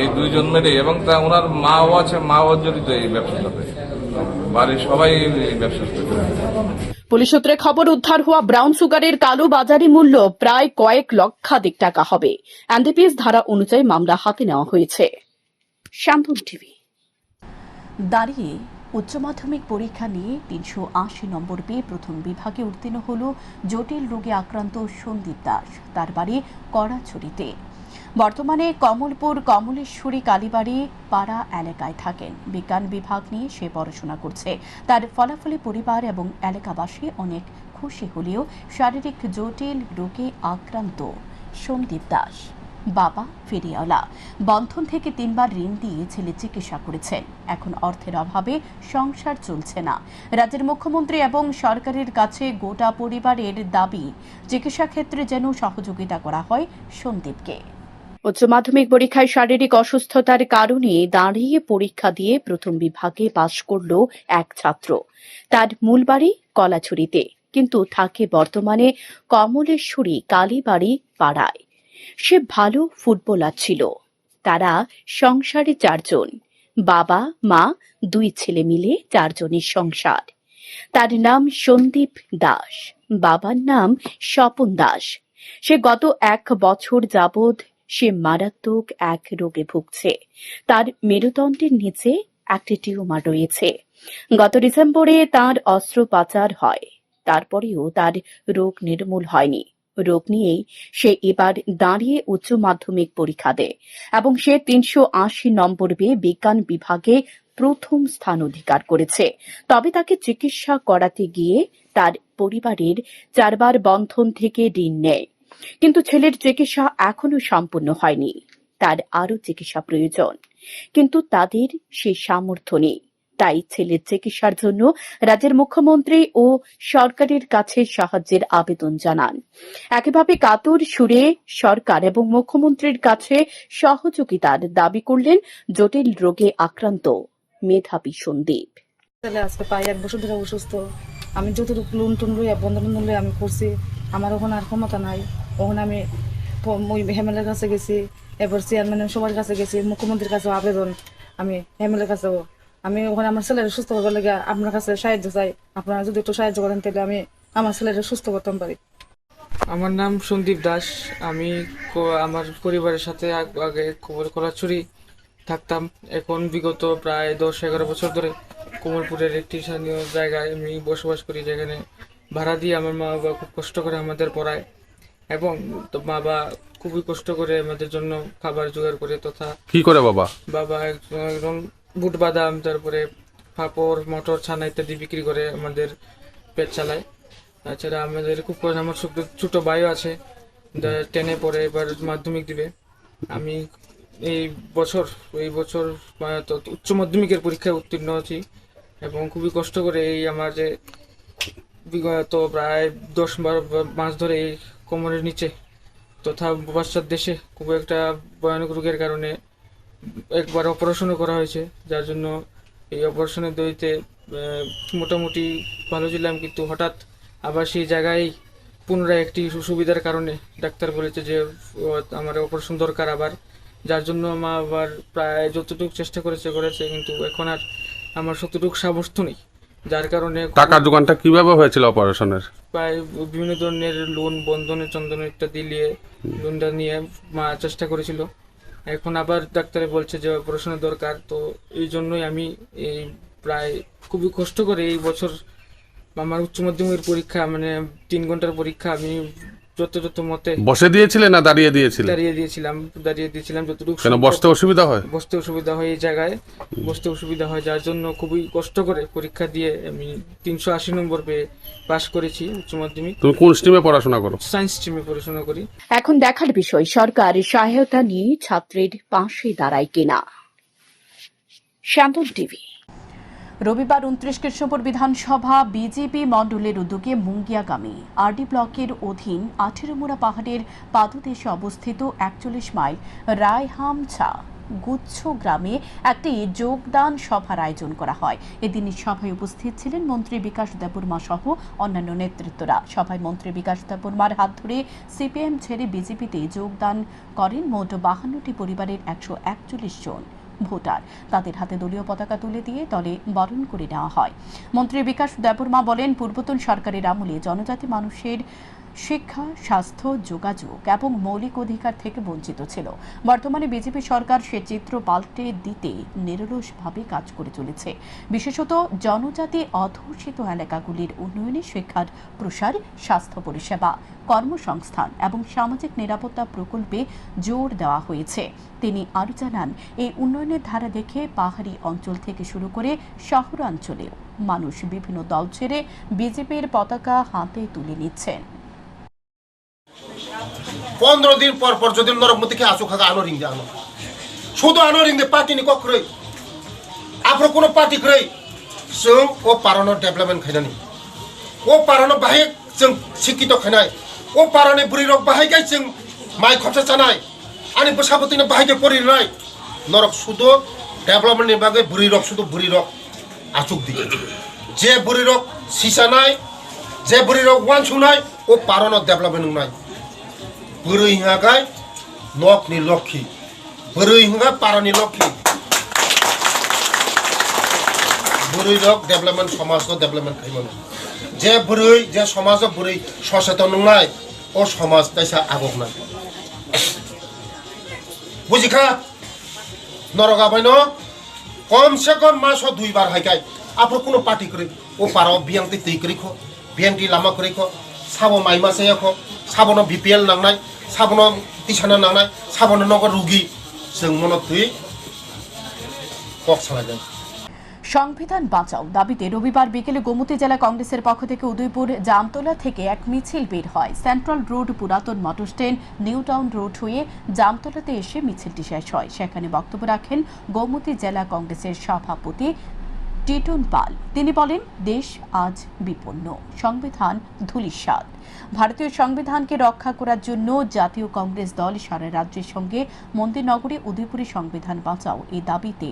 এই দুইজন মিলে, এবং ওনার মাও আছে, মাও জড়িত এই ব্যবসার সাথে। বাড়ির সবাই এই ব্যবসার সাথে। পুলিশ সূত্রে খবর, উদ্ধার হওয়া ব্রাউন সুগারের কালো বাজারি মূল্য প্রায় কয়েক লক্ষাধিক টাকা হবে। এনডিপিএস ধারা অনুযায়ী মামলা হাতে নেওয়া হয়েছে। শান্তন টিভি। দাঁড়িয়ে উচ্চ মাধ্যমিক পরীক্ষা নিয়ে 380 নম্বর পেয়ে প্রথম বিভাগে উত্তীর্ণ হল জটিল রোগে আক্রান্ত সন্দীপ দাস। তার বাড়ি কড়াছড়িতে। বর্তমানে কমলপুর কমলেশ্বরী কালীবাড়ি পাড়া এলাকায় থাকেন। বিজ্ঞান বিভাগ নিয়ে সে পড়াশোনা করছে। তার ফলাফলে পরিবার এবং এলাকাবাসী অনেক খুশি হলেও শারীরিক জটিল রোগে আক্রান্ত সন্দীপ দাস বাবা ফেরিওয়ালা। বন্ধন থেকে 3 বার ঋণ দিয়ে ছেলে চিকিৎসা করেছেন। এখন অর্থের অভাবে সংসার চলছে না। রাজ্যের মুখ্যমন্ত্রী এবং সরকারের কাছে গোটা পরিবারের দাবি, চিকিৎসা ক্ষেত্রে যেন সহযোগিতা করা হয় সন্দীপকে। উচ্চ মাধ্যমিক পরীক্ষায় শারীরিক অসুস্থতার কারণে দাঁড়িয়ে পরীক্ষা দিয়ে প্রথম বিভাগে পাশ করল এক ছাত্র। তার মূল বাড়ি কলাছড়িতে, কিন্তু থাকে বর্তমানে কমলেশ্বরী কালীবাড়ি পাড়ায়। সে ভালো ফুটবলার ছিল। তারা সংসারে 4 জন, বাবা মা 2 ছেলে মিলে 4 জনের সংসার। তার নাম সন্দীপ দাস, বাবার নাম স্বপন দাস। সে গত 1 বছর যাবৎ সে মারাত্মক এক রোগে ভুগছে। তার মেরুদণ্ডের নিচে একটি টিউমার রয়েছে। গত ডিসেম্বরে তার অস্ত্রোপচার হয়, তারপরেও তার রোগ নির্মূল হয়নি। রোগ নিয়েই সে এবার দাঁড়িয়ে উচ্চ মাধ্যমিক পরীক্ষা দেয় এবং সে 380 নম্বর পেয়ে বিজ্ঞান বিভাগে প্রথম স্থান অধিকার করেছে। তবে তাকে চিকিৎসা করাতে গিয়ে তার পরিবারের 4 বার বন্ধন থেকে ঋণ নেয়, কিন্তু ছেলের চিকিৎসা এখনো সম্পূর্ণ হয়নি। তার আরও চিকিৎসা প্রয়োজন, কিন্তু তাদের সেই সামর্থ্য নেই। তাই ছেলের চিকিৎসার জন্য রাজ্যের মুখ্যমন্ত্রী ও সরকারের কাছে সাহায্যের আবেদন জানান। একইভাবে কাতর সুরে সরকার এবং মুখ্যমন্ত্রীর কাছে সহযোগিতার দাবি করলেন জটিল রোগে আক্রান্ত মেধাবী সন্দীপ। তাহলে আজকে প্রায় 1 বছর ধরে অসুস্থ। আমি যতটুকু লোন টোন লইয়া বন্ধন লইয়া আমি করছি, আমার ওখানে আর ক্ষমতা নাই। ওখানে আমি হেমেলের কাছে গেছি, এবার চেয়ারম্যানের সবার কাছে গেছি, মুখ্যমন্ত্রীর কাছে আবেদন, আমি হেমেলের কাছেও। আমি ওখানে আমার ছেলের সুস্থ হবার লাগে আপনার কাছে সাহায্য চাই। আপনারা যদি একটু সাহায্য করেন তাহলে আমি আমার ছেলের সুস্থ করতে পারি। আমার নাম সন্দীপ দাস। আমি আমার পরিবারের সাথে আগে কলাছড়ি থাকতাম। এখন বিগত প্রায় 10-11 বছর ধরে কোমলপুরের একটি স্থানীয় জায়গায় আমি বসবাস করি, যেখানে ভাড়া দিয়ে আমার মা বাবা খুব কষ্ট করে আমাদের পড়ায় এবং বাবা খুবই কষ্ট করে আমাদের জন্য খাবার জোগাড় করে। তথা কি করে বাবা? বাবা একজন বুট বাদাম, তারপরে পাঁপড়, মটর, ছানা ইত্যাদি বিক্রি করে আমাদের পেট চালায়। তাছাড়া আমাদের খুব আমার ছোট ভাইও আছে, 10-এ পড়ে, এবার মাধ্যমিক দিবে। আমি এই বছর উচ্চ মাধ্যমিকের পরীক্ষায় উত্তীর্ণ হচ্ছি এবং খুবই কষ্ট করে এই আমার যে বিগত প্রায় 10-12 মাস ধরে এই কোমরের নিচে তথা পাশ্চাত্য দেশে খুব একটা ভয়ানক রোগের কারণে একবার অপারেশনও করা হয়েছে, যার জন্য এই অপারেশনের দইতে মোটামুটি ভালো ছিলাম, কিন্তু হঠাৎ আবার সেই জায়গায় পুনরায় একটি সুবিধার কারণে ডাক্তার বলেছে যে আমার অপারেশন দরকার আবার, যার জন্য মা আবার প্রায় যতটুকু চেষ্টা করেছে কিন্তু এখন আর আমার ততটুকু সামর্থ্য নেই, যার কারণে টাকার দোকানটা কিভাবে হয়েছিল অপারেশনের? প্রায় বিভিন্ন ধরনের লোন, বন্ধনের চন্দন ইত্যাদি নিয়ে লোনটা নিয়ে মা চেষ্টা করেছিল। এখন আবার ডাক্তারে বলছে যে অপারেশনের দরকার, তো এই জন্যই আমি এই প্রায় খুবই কষ্ট করে এই বছর আমার উচ্চ মাধ্যমিকের পরীক্ষা, মানে 3 ঘন্টার পরীক্ষা, আমি যত মতে বসে দিয়েছিলেন না দাঁড়িয়ে দিয়েছিলেন? দাঁড়িয়ে দিয়েছিলাম যতটুকু। কেন বসতে অসুবিধা হয়? বসতে অসুবিধা হয়, এই জায়গায় বসতে অসুবিধা হয়, যার জন্য খুবই কষ্ট করে পরীক্ষা দিয়ে আমি 380 নম্বর পেয়ে পাশ করেছি উচ্চ মাধ্যমিক। তুমি কোন স্ট্রিমে পড়াশোনা করো? সায়েন্স স্ট্রিমে পড়াশোনা করি। এখন দেখার বিষয় সরকার সহায়তা নিয়ে ছাত্রের পাশে দাঁড়ায় কিনা। শ্যামল টিভি। রবিবার 29 কৃষ্ণপুর বিধানসভা বিজেপি মণ্ডলের উদ্যোগে মুঙ্গিয়াগামী আরডি ব্লকের অধীন 18মুড়া পাহাড়ের পাদদেশে অবস্থিত 41 মাইল রায়হামছা গুচ্ছ গ্রামে একটি যোগদান সভার আয়োজন করা হয়। এদিন সভায় উপস্থিত ছিলেন মন্ত্রী বিকাশ দেববর্মা সহ অন্যান্য নেতৃত্বরা। সভায় মন্ত্রী বিকাশ দেববর্মার হাত ধরে সিপিএম ছেড়ে বিজেপিতে যোগদান করেন মোট 52টি পরিবারের 141 জন ভোটার। তাদের হাতে দলীয় পতাকা তুলে দিয়ে দলে বরণ করে নেওয়া হয়। মন্ত্রী বিকাশ দেববর্মা বলেন, পূর্বতন সরকারের আমলে জনজাতি মানুষের শিক্ষা, স্বাস্থ্য, যোগাযোগ এবং মৌলিক অধিকার থেকে বঞ্চিত ছিল। বর্তমানে বিজেপি সরকার সে চিত্র পাল্টে দিতে নিরলসভাবে কাজ করে চলেছে। বিশেষত জনজাতি অধ্যুষিত এলাকাগুলির উন্নয়নে শিক্ষার প্রসার, স্বাস্থ্য পরিষেবা, কর্মসংস্থান এবং সামাজিক নিরাপত্তা প্রকল্পে জোর দেওয়া হয়েছে। তিনি আরও জানান, এই উন্নয়নের ধারা দেখে পাহাড়ি অঞ্চল থেকে শুরু করে শহরাঞ্চলেও মানুষ বিভিন্ন দল ছেড়ে বিজেপির পতাকা হাতে তুলে নিচ্ছেন। 15 दिन पर যদি নরক মধ্যে আসো খাগা আনো রিং দে আনো শুধু আনো রিং দে পার্টি নি কখরই आफ्नो কোনো পার্টি খরই जों ও পারানো ডেভেলপমেন্ট খাইনানি ও পারানো বাহে जों শিক্ষিত খাইনাই ও পারানে বুড়ি রক বাহে গাই जों মাই খরচা জানাই ani bersabotine bahaya pori rai norok sudo development ni bagai buri rok sudo buri rok acuk di je buri rok sisa nai je buri rok wan sunai o parono development nai buri hingai nok ni lokhi buri hingai paroni lokhi buri rok development সমাজ ko development khaimon je buri je সমাজ buri সচেতন nai o সমাজ তাইসা আগক না বুঝিখা নরগাবাইন কমসে কম মাস 2 বার হাইকাই আপনি কোনো party করে ও পারো বিয়াংতে তৈ করি খো বিয়াংটি লামা করে খো সাবো মাই মাসে খো সাবনো বিপিএল নাংনাই সাবনো তিসানা নাংনাই সাবনো নগর রুগী जों মনত তুই কক ছাড়া যায়। সংবিধান বাঁচাও দাবিতে রবিবার বিকেলে গোমতী জেলা কংগ্রেসের পক্ষ থেকে উদয়পুর জামতলা থেকে এক মিছিল বের হয়। সেন্ট্রাল রোড, পুরাতন motor stand, new town road হয়ে জামতলাতে এসে মিছিলটি শেষ হয়। সেখানে বক্তব্য রাখেন গোমতী জেলা কংগ্রেসের সভাপতি টিটন পাল। তিনি বলেন, দেশ আজ বিপন্ন, সংবিধান ধূলিসাৎ। ভারতীয় সংবিধানকে রক্ষা করার জন্য জাতীয় কংগ্রেস দল সারা রাজ্যের সঙ্গে মন্দিরনগরে উদয়পুরে সংবিধান বাঁচাও এই দাবিতে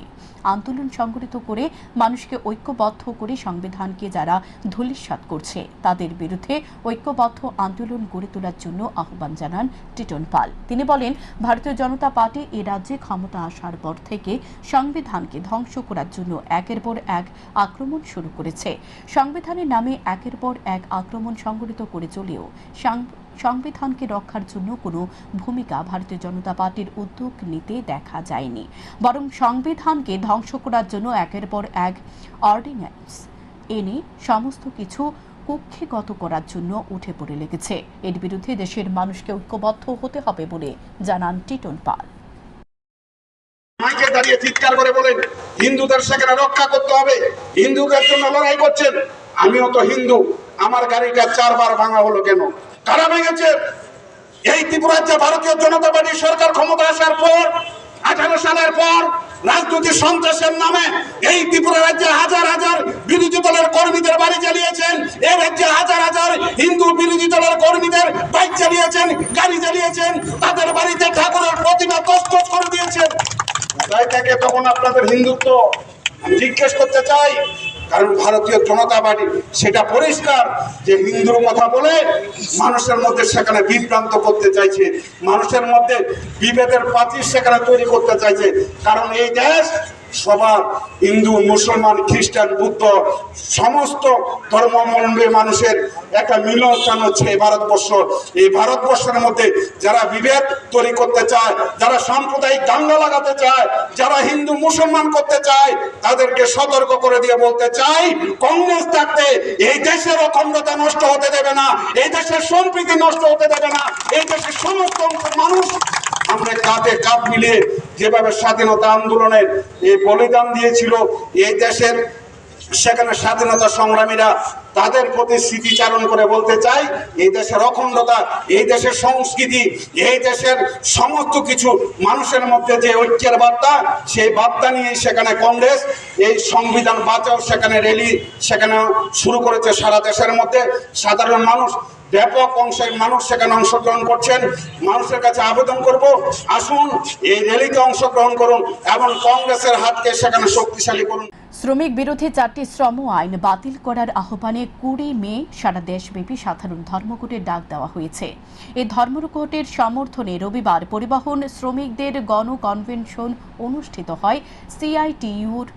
আন্দোলন সংগঠিত করে মানুষকে ঐক্যবদ্ধ করে সংবিধানকে যারা ধূলিসাৎ করছে তাদের বিরুদ্ধে ঐক্যবদ্ধ আন্দোলন গড়ে তোলার জন্য আহ্বান জানান টিটন পাল। তিনি বলেন, ভারতীয় জনতা পার্টি এ রাজ্যে ক্ষমতা আসার পর থেকে সংবিধানকে ধ্বংস করার জন্য একের পর এক আক্রমণ শুরু করেছে। সংবিধানের নামে একের পর এক আক্রমণ সংগঠিত করে চলেও সংবিধানকে রক্ষার জন্য কোনো ভূমিকা ভারতীয় জনতা পার্টির উদ্যোগ নিতে দেখা যায়নি, বরং সংবিধানকে ধ্বংস করার জন্য একের পর এক অর্ডিন্যান্স এনে সমস্ত কিছু কুক্ষিগত করার জন্য উঠে পড়ে লেগেছে। এর বিরুদ্ধে দেশের মানুষকে ঐক্যবদ্ধ হতে হবে বলে জানান টিটন পাল। মাইকে দাঁড়িয়ে চিৎকার করে বলেন, হিন্দুদের সেখানে রক্ষা করতে হবে, হিন্দুদের জন্য লড়াই করছেন। আমিও তো হিন্দু, আমার গাড়িটা 4 বার ভাঙা হলো কেন? কারা ভেঙেছে? এই ত্রিপুরার যে ভারতীয় জনতা পার্টি সরকার ক্ষমতা আসার পর 18 সালের পর রাজনৈতিক সন্ত্রাসের নামে এই ত্রিপুরা রাজ্যে হাজার হাজার বিরোধী দলের কর্মীদের বাড়ি চালিয়েছেন। এই রাজ্যে হাজার হাজার হিন্দু বিরোধী দলের কর্মীদের বাইক চালিয়েছেন, গাড়ি চালিয়েছেন, তাদের বাড়িতে ঠাকুরের প্রতিমা তছনছ করে দিয়েছেন। তাই থেকে তখন আপনাদের হিন্দুত্ব জিজ্ঞেস করতে চাই, কারণ ভারতীয় জনতা পার্টি সেটা পরিষ্কার যে হিন্দুর কথা বলে মানুষের মধ্যে সেখানে বিভ্রান্ত করতে চাইছে, মানুষের মধ্যে বিভেদের প্রাচীর সেখানে তৈরি করতে চাইছে। কারণ এই দেশ সবার হিন্দু, মুসলমান, খ্রিস্টান, বুদ্ধ সমস্ত ধর্মাবলম্বী মানুষের একটা মিলনস্থান হচ্ছে এই ভারতবর্ষ। এই ভারতবর্ষের মধ্যে যারা বিভেদ তৈরি করতে চায়, যারা সাম্প্রদায়িক দাঙ্গা লাগাতে চায়, যারা হিন্দু মুসলমান করতে চায়, তাদেরকে সতর্ক করে দিয়ে বলতে চাই, কংগ্রেস থাকতে এই দেশের অখণ্ডতা নষ্ট হতে দেবে না, এই দেশের সম্প্রীতি নষ্ট হতে দেবে না। এই দেশের সমস্ত মানুষ আমরা কাঁধে কাঁধ মিলিয়ে যেভাবে স্বাধীনতা আন্দোলনের এই বলিদান দিয়েছিল এই দেশের, সেখানে স্বাধীনতা সংগ্রামীরা তাদের প্রতি স্মৃতিচারণ করে বলতে চাই, এই দেশের অখণ্ডতা, এই দেশের সংস্কৃতি, এই দেশের সমস্ত কিছু মানুষের মধ্যে যে ঐক্যের বার্তা, সেই বার্তা নিয়ে সেখানে কংগ্রেস এই সংবিধান বাঁচাও সেখানে র্যালি সেখানে শুরু করেছে সারা দেশের মধ্যে। সাধারণ মানুষ, ব্যাপক অংশের মানুষ সেখানে অংশগ্রহণ করছেন। মানুষের কাছে আবেদন করব, আসুন এই র্যালিতে অংশগ্রহণ করুন এবং কংগ্রেসের হাতকে সেখানে শক্তিশালী করুন। শ্রমিক বিরোধী 4টি শ্রম আইন বাতিল করার আহ্বানে 20 মে সারা দেশব্যাপী সাধারণ ধর্মঘটের ডাক দেওয়া হয়েছে। এই ধর্মঘটের সমর্থনে রবিবার পরিবহন শ্রমিকদের গণ কনভেনশন অনুষ্ঠিত হয় সিআইটিইউর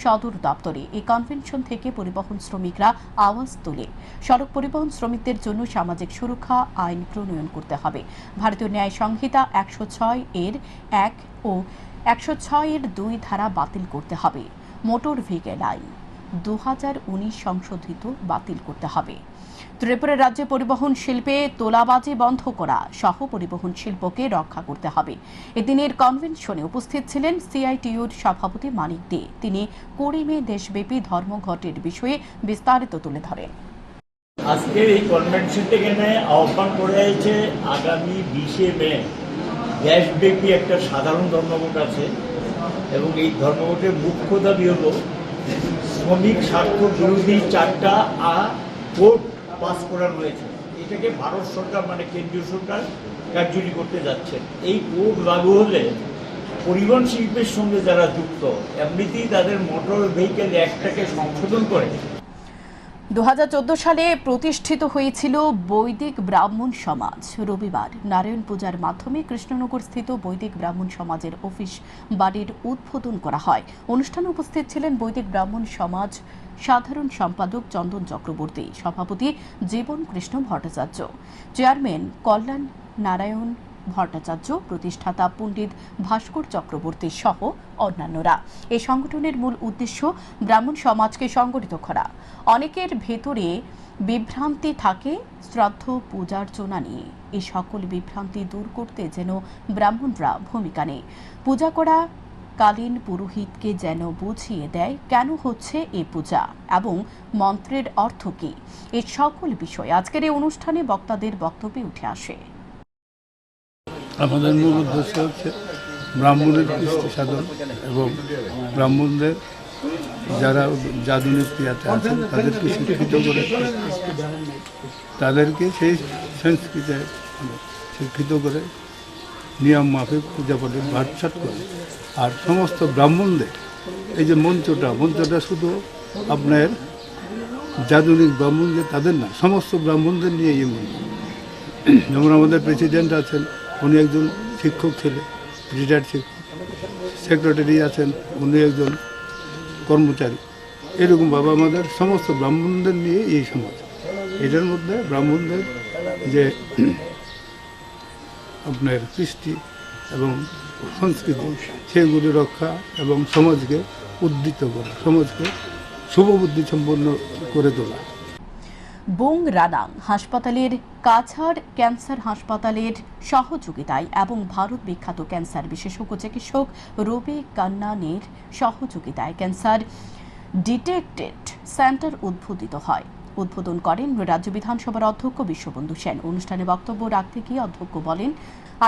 সদর দপ্তরে। এই কনভেনশন থেকে পরিবহন শ্রমিকরা আওয়াজ তোলে, সড়ক পরিবহন শ্রমিকদের জন্য সামাজিক সুরক্ষা আইন প্রণয়ন করতে হবে, ভারতীয় ন্যায় সংহিতা 106 এর 1 ও 106 এর 2 ধারা বাতিল করতে হবে, মোটর ভেহিকেল আইন 2019 সংশোধিত বাতিল করতে হবে, ত্রিপুরা রাজ্যে পরিবহন শিল্পে তোলাবাজি বন্ধ করা সহ পরিবহন শিল্পকে রক্ষা করতে হবে। এদিনের কনভেনশনে উপস্থিত ছিলেন সিআইটিইউর সভাপতি মানিক দে। তিনি 20 মে দেশব্যাপী ধর্মঘটের বিষয়ে বিস্তারিত তুলে ধরেন। আজকের এই কনভেনশনটা এখানে আহ্বান করা হয়েছে আগামী 20 মে দেশব্যাপী একটা সাধারণ ধর্মঘট আছে এবং এই ধর্মঘটের মুখ্য দাবি হল শ্রমিক স্বার্থ বিরোধী 4টা কোড পাস করা হয়েছে। এটাকে ভারত সরকার মানে কেন্দ্রীয় সরকার কার্যকরী করতে যাচ্ছেন। এই কোড লাগু হলে পরিবহন শিল্পের সঙ্গে যারা যুক্ত এমনিতেই তাদের মোটর ভেহিকেল অ্যাক্টটাকে সংশোধন করে 2014 সালে প্রতিষ্ঠিত হয়েছিল বৈদিক ব্রাহ্মণ সমাজ। রবিবার নারায়ণ পূজার মাধ্যমে কৃষ্ণনগর স্থিত বৈদিক ব্রাহ্মণ সমাজের অফিস বাড়ির উদ্বোধন করা হয়। অনুষ্ঠানে উপস্থিত ছিলেন বৈদিক ব্রাহ্মণ সমাজ সাধারণ সম্পাদক চন্দন চক্রবর্তী, সভাপতি জীবন কৃষ্ণ ভট্টাচার্য, চেয়ারম্যান কল্যাণ নারায়ণ ভট্টাচার্য, প্রতিষ্ঠাতা পণ্ডিত ভাস্কর চক্রবর্তী সহ অন্যান্যরা। এই সংগঠনের মূল উদ্দেশ্য ব্রাহ্মণ সমাজকে সংগঠিত করা। অনেকের ভেতরে বিভ্রান্তি থাকে শ্রাদ্ধ পূজার্চনা নিয়ে। এই সকল বিভ্রান্তি দূর করতে যেন ব্রাহ্মণরা ভূমিকা নেয়। পূজা করা কালীন পুরোহিতকে যেন বুঝিয়ে দেয় কেন হচ্ছে এই পূজা এবং মন্ত্রের অর্থ কী। এই সকল বিষয় আজকের এই অনুষ্ঠানে বক্তাদের বক্তব্যে উঠে আসে। আমাদের মূল উদ্দেশ্য হচ্ছে ব্রাহ্মণের কৃষ্টি সাধন এবং ব্রাহ্মণদের যারা জাদুনিক ক্রিয়াতে আছেন তাদেরকে শিক্ষিত করে তাদেরকে সেই সংস্কৃতিতে শিক্ষিত করে নিয়ম মাফিক পূজা পাঠে ভাটছাট করে। আর সমস্ত ব্রাহ্মণদের এই যে মঞ্চটা শুধু আপনার জাদুনিক ব্রাহ্মণ যে তাদের না, সমস্ত ব্রাহ্মণদের নিয়ে এই মঞ্চ। যেমন আমাদের প্রেসিডেন্ট আছেন, উনি একজন শিক্ষক ছিলেন, রিটায়ার্ড শিক্ষক। সেক্রেটারি আছেন, উনি একজন কর্মচারী। এরকমভাবে আমাদের সমস্ত ব্রাহ্মণদের নিয়ে এই সমাজ। এটার মধ্যে ব্রাহ্মণদের যে আপনার কৃষ্টি এবং সংস্কৃতি সেগুলি রক্ষা এবং সমাজকে উদ্দীত করা, সমাজকে শুভবুদ্ধি সম্পন্ন করে তোলা। বং রানাং হাসপাতালের কাছাড় ক্যান্সার হাসপাতালের সহযোগিতায় এবং ভারত বিখ্যাত ক্যান্সার বিশেষজ্ঞ চিকিৎসক রবি কান্নানের সহযোগিতায় ক্যান্সার ডিটেক্টেড সেন্টার উদ্বোধিত হয়। উদ্বোধন করেন রাজ্য বিধানসভার অধ্যক্ষ বিশ্ববন্ধু সেন। অনুষ্ঠানে বক্তব্য রাখতে গিয়ে অধ্যক্ষ বলেন,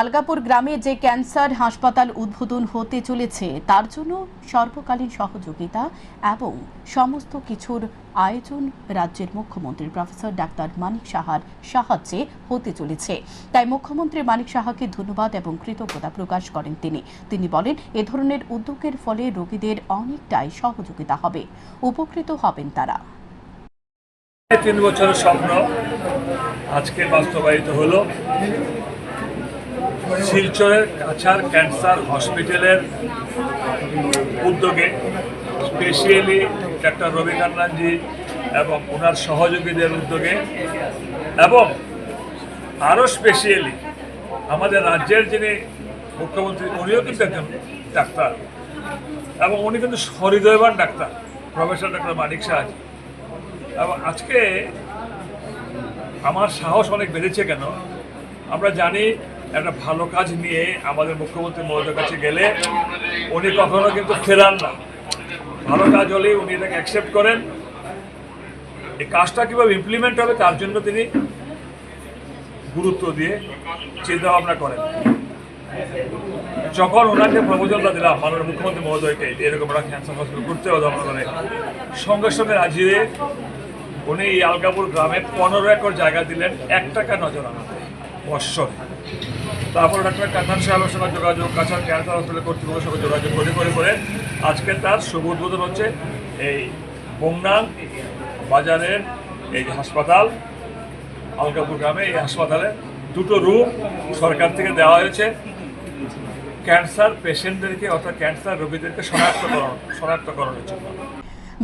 আলগাপুর গ্রামে যে ক্যান্সার হাসপাতাল উদ্বোধন হতে চলেছে তার জন্য সর্বকালীন সহযোগিতা এবং সমস্ত কিছুর আয়োজন রাজ্যের মুখ্যমন্ত্রী প্রফেসর ডাক্তার মানিক সাহার সাহায্যে হতে চলেছে। তাই মুখ্যমন্ত্রী মানিক সাহাকে ধন্যবাদ এবং কৃতজ্ঞতা প্রকাশ করেন তিনি বলেন, এ ধরনের উদ্যোগের ফলে রোগীদের অনেকটাই সহযোগিতা হবে, উপকৃত হবেন তারা। 3 বছরের স্বপ্ন আজকে বাস্তবায়িত হলো। শিলচরের কাছাড় ক্যান্সার হসপিটালের উদ্যোগে স্পেশালি ডাক্তার রবি কান্নানজি এবং ওনার সহযোগীদের উদ্যোগে এবং আরও স্পেশালি আমাদের রাজ্যের যিনি মুখ্যমন্ত্রী, উনিও কিন্তু একজন ডাক্তার এবং উনি কিন্তু হৃদয়বান doctor, professor doctor Manik Saha. এবং আজকে আমার সাহস অনেক বেড়েছে। কেন? আমরা জানি একটা ভালো কাজ নিয়ে আমাদের মুখ্যমন্ত্রী মহোদয়ের কাছে গেলে উনি কখনো কিন্তু ফেরান না। ভালো কাজ হলেই উনি এটাকে অ্যাকসেপ্ট করেন। এই কাজটা কীভাবে ইমপ্লিমেন্ট হবে তার জন্য তিনি গুরুত্ব দিয়ে চিন্তা ভাবনা করেন। যখন ওনাকে প্রপোজালটা দিলাম মাননীয় মুখ্যমন্ত্রী মহোদয়কে এরকম একটা ক্যান্সার হসপিটাল করতে হবে করে, সঙ্গে সঙ্গে রাজি হয়ে উনি এই আলগাপুর গ্রামে 15 একর জায়গা দিলেন 1 টাকা নজরানা বৎসরে। তারপর ডাক্তার কান্নান সাহেবের সঙ্গে যোগাযোগ, কাছাড় ক্যান্সার হসপিটাল কর্তৃপক্ষের সঙ্গে যোগাযোগ করে আজকে তার শুভ উদ্বোধন হচ্ছে। এই বংনাং বাজারের এই হাসপাতাল আলগাপুর গ্রামে, এই হাসপাতালে 2টো রুম সরকার থেকে দেওয়া হয়েছে ক্যান্সার পেশেন্টদেরকে অর্থাৎ ক্যান্সার রোগীদেরকে শনাক্তকরণের জন্য।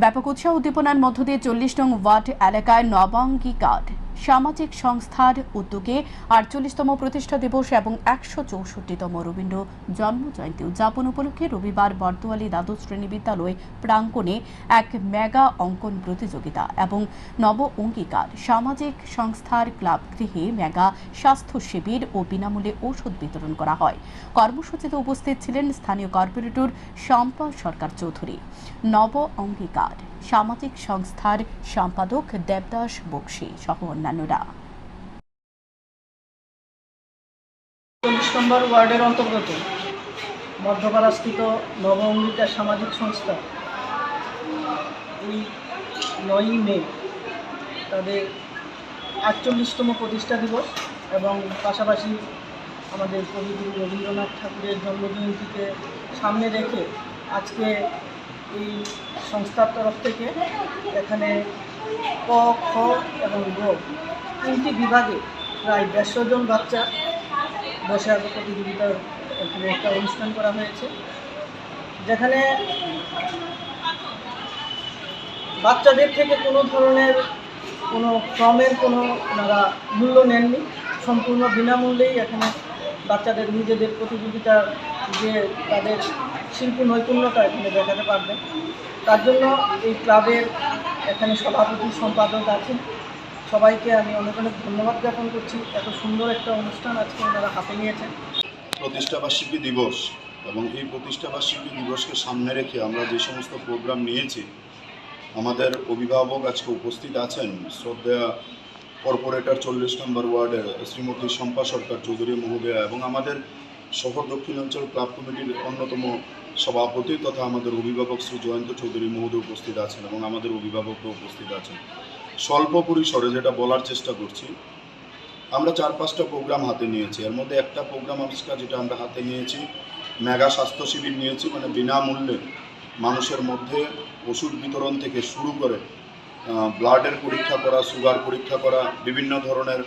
ব্যাপক উৎসাহ উদ্দীপনার মধ্য দিয়ে 40 নং ওয়ার্ড এলাকায় নবাঙ্গিকার সামাজিক সংস্থার উদ্যোগে 48তম প্রতিষ্ঠা দিবস এবং 164তম রবীন্দ্র জন্মজয়ন্তী উদযাপন উপলক্ষে রবিবার বর্দোয়ালি দ্বাদশ শ্রেণী বিদ্যালয় প্রাঙ্গণে এক মেগা অঙ্কন প্রতিযোগিতা এবং নব অঙ্গীকার সামাজিক সংস্থার ক্লাব গৃহে মেগা স্বাস্থ্য শিবির ও বিনামূল্যে ঔষধ বিতরণ করা হয়। কর্মসূচিতে উপস্থিত ছিলেন স্থানীয় কর্পোরেটর শম্পা সরকার চৌধুরী, নব অঙ্গীকার সামাজিক সংস্থার সম্পাদক দেবদাস বক্সি সহ অন্যান্যরা। 40 নম্বর ওয়ার্ডের অন্তর্গত মধ্যপাড়াস্থিত নব অঙ্গীকার সামাজিক সংস্থা এই 9ই মে তাদের 48তম প্রতিষ্ঠা দিবস এবং পাশাপাশি আমাদের কবিগুরু রবীন্দ্রনাথ ঠাকুরের জন্মজয়ন্তীকে সামনে রেখে আজকে এই সংস্থার তরফ থেকে এখানে ক, খ এবং গ 3টি বিভাগে প্রায় 150 জন বাচ্চা বসে আঁকা প্রতিযোগিতার এখানে একটা অনুষ্ঠান করা হয়েছে, যেখানে বাচ্চাদের থেকে কোনো ধরনের কোনো ফর্মের কোনো ওনারা মূল্য নেননি। সম্পূর্ণ বিনামূল্যেই এখানে বাচ্চাদের নিজেদের প্রতিযোগিতার যে তাদের শিল্প নৈপুণ্যতা এখানে দেখাতে পারবেন। তার জন্য এই ক্লাবের এখানে সভাপতি সম্পাদক আছেন, সবাইকে আমি অনেক অনেক ধন্যবাদ জ্ঞাপন করছি। এত সুন্দর একটা অনুষ্ঠান আজকে ওনারা হাতে নিয়েছেন। প্রতিষ্ঠাবার্ষিকী দিবস এবং এই প্রতিষ্ঠাবার্ষিকী দিবসকে সামনে রেখে আমরা যে সমস্ত প্রোগ্রাম নিয়েছি, আমাদের অভিভাবক আজকে উপস্থিত আছেন শ্রদ্ধেয়া কর্পোরেটর 40 নম্বর ওয়ার্ডের শ্রীমতী শম্পা সরকার চৌধুরী মহোদয়া এবং আমাদের শহর দক্ষিণাঞ্চল ক্লাব কমিটির অন্যতম সভাপতি তথা আমাদের অভিভাবক শ্রী জয়ন্ত চৌধুরী মহোদয় উপস্থিত আছেন এবং আমাদের অভিভাবকও উপস্থিত আছেন। স্বল্প পরিসরে যেটা বলার চেষ্টা করছি, আমরা 4-5টা প্রোগ্রাম হাতে নিয়েছি। এর মধ্যে একটা প্রোগ্রাম আজকে যেটা আমরা হাতে নিয়েছি, মেগা স্বাস্থ্য শিবির নিয়েছি, মানে বিনামূল্যে মানুষের মধ্যে ওষুধ বিতরণ থেকে শুরু করে ব্লাডের পরীক্ষা করা, সুগার পরীক্ষা করা, বিভিন্ন ধরনের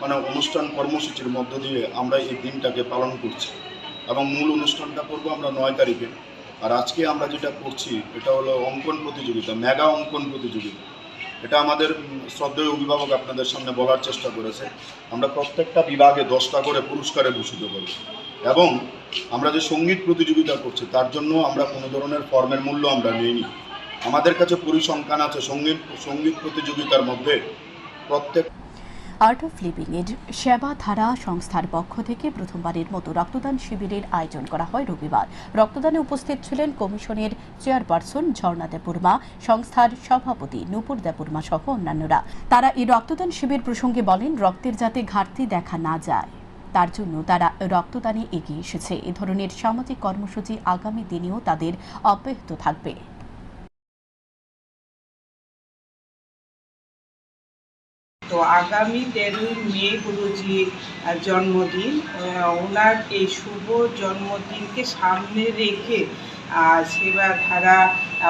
মানে অনুষ্ঠান কর্মসূচির মধ্য দিয়ে আমরা এই দিনটাকে পালন করছি এবং মূল অনুষ্ঠানটা করবো আমরা 9 তারিখে। আর আজকে আমরা যেটা করছি এটা হলো অঙ্কন প্রতিযোগিতা, মেগা অঙ্কন প্রতিযোগিতা। এটা আমাদের শ্রদ্ধেয় অভিভাবক আপনাদের সামনে বলার চেষ্টা করেছে। আমরা প্রত্যেকটা বিভাগে 10টা করে পুরস্কারে ভূষিত করব এবং আমরা যে সঙ্গীত প্রতিযোগিতা করছি তার জন্য আমরা কোনো ধরনের ফর্মের মূল্য আমরা নিইনি। আমাদের কাছে পরিসংখ্যান আছে সঙ্গীত প্রতিযোগিতার মধ্যে প্রত্যেক আর্ট অফ লিভিং এর সেবাধারা সংস্থার পক্ষ থেকে প্রথমবারের মতো রক্তদান শিবিরের আয়োজন করা হয় রবিবার। রক্তদানে উপস্থিত ছিলেন কমিশনের চেয়ারপারসন ঝর্ণা দেববর্মা, সংস্থার সভাপতি নূপুর দেববর্মা সহ অন্যান্যরা। তারা এই রক্তদান শিবির প্রসঙ্গে বলেন, রক্তের যাতে ঘাটতি দেখা না যায় তার জন্য তারা রক্তদানে এগিয়ে এসেছে। এ ধরনের সামাজিক কর্মসূচি আগামী দিনেও তাদের অব্যাহত থাকবে। তো আগামী 13ই মে গুরুজির জন্মদিন, ওনার এই শুভ জন্মদিনকে সামনে রেখে সেবাধারা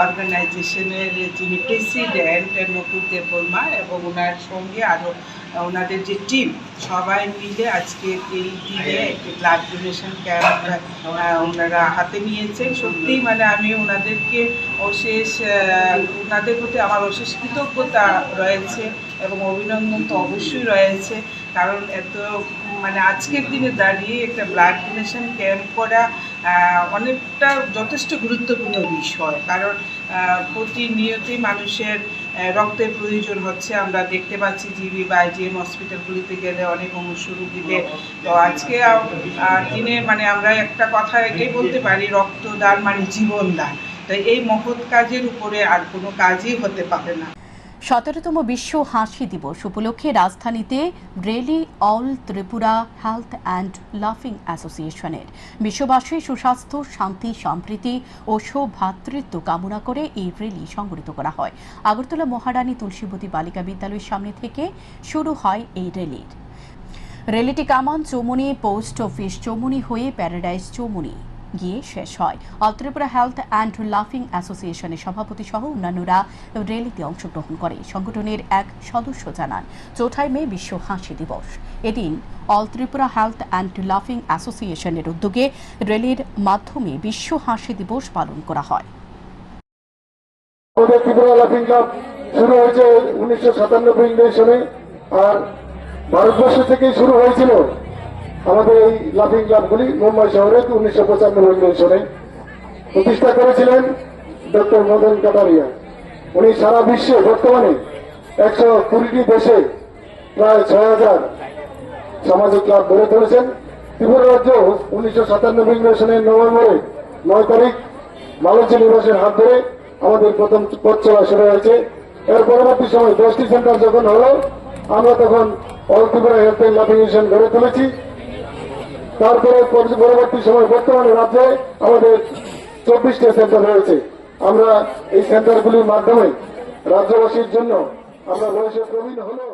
অর্গানাইজেশনের যিনি প্রেসিডেন্ট নূপুর দেববর্মা এবং ওনার সঙ্গে আরও ওনাদের যে টিম সবাই মিলে আজকে এই দিনে একটি ব্লাড ডোনেশন ক্যাম্প ওনারা হাতে নিয়েছেন। সত্যিই মানে আমি ওনাদেরকে ওনাদের প্রতি আমার অশেষ কৃতজ্ঞতা রয়েছে এবং অভিনন্দন তো অবশ্যই রয়েছে, কারণ এত মানে আজকের দিনে দাঁড়িয়ে একটা ব্লাড ডোনেশন ক্যাম্প করা অনেকটা যথেষ্ট গুরুত্বপূর্ণ বিষয়, কারণ প্রতিনিয়তই মানুষের রক্তের প্রয়োজন হচ্ছে। আমরা দেখতে পাচ্ছি জিবি বা আইজিএম হসপিটালগুলিতে গেলে অনেক অংশ রোগীদের। তো আজকে দিনে মানে আমরা একটা কথা এটাই বলতে পারি, রক্তদান মানে জীবনদান। তো এই মহৎ কাজের উপরে আর কোনো কাজই হতে পারে না। 17তম বিশ্ব হাসি দিবস উপলক্ষে রাজধানীতে rally all Tripura health and লাফিং অ্যাসোসিয়েশনের বিশ্ববাসীর সুস্বাস্থ্য, শান্তি, সম্প্রীতি ও সৌভ্রাতৃত্ব কামনা করে এই র্যালি সংগঠিত করা হয়। আগরতলা মহারানী তুলসীবতী বালিকা বিদ্যালয়ের সামনে থেকে শুরু হয় এই র্যালিটি কামান চৌমুনি পোস্ট অফিস চৌমুনি হয়ে প্যারাডাইস চৌমুনি গিয়ে শেষ হয়। অল ত্রিপুরা হেলথ অ্যান্ড লাফিং অ্যাসোসিয়েশনের সভাপতি সহ অন্যান্যরা র্যালিতে অংশগ্রহণ করে। সংগঠনের এক সদস্য জানান, 4 মে বিশ্ব হাসি দিবস। এদিন অল ত্রিপুরা হেলথ অ্যান্ড লাফিং অ্যাসোসিয়েশনের উদ্যোগে র্যালির মাধ্যমে বিশ্ব হাসি দিবস পালন করা হয়। ত্রিপুরা লাফিং ক্লাব শুরু হয়েছে 1997 সনে, আর ভারতবর্ষ থেকেই শুরু হয়েছিল আমাদের এই লাফিং ক্লাবগুলি। মুম্বাই শহরে 1995 সনে প্রতিষ্ঠা করেছিলেন ডক্টর মদন কাটারিয়া। উনি সারা বিশ্বে বর্তমানে 120টি দেশে প্রায় 6000 সামাজিক ক্লাব গড়ে তুলেছেন। ত্রিপুরা রাজ্য 1997 সনের নভেম্বরে 9 তারিখ মালঞ্চ নিবাসের হাত ধরে আমাদের প্রথম পথ চলা শুরু হয়েছে। এর পরবর্তী সময় 10টি সেন্টার যখন হলো, আমরা তখন অল ত্রিপুরা হেলথ অ্যান্ড লাফিং মিশন গড়ে তুলেছি। তারপরে পরবর্তী সময় বর্তমানে রাজ্যে আমাদের 24টা সেন্টার রয়েছে। আমরা এই সেন্টারগুলির মাধ্যমে রাজ্যবাসীর জন্য আমরা বয়সে প্রবীণ হলেও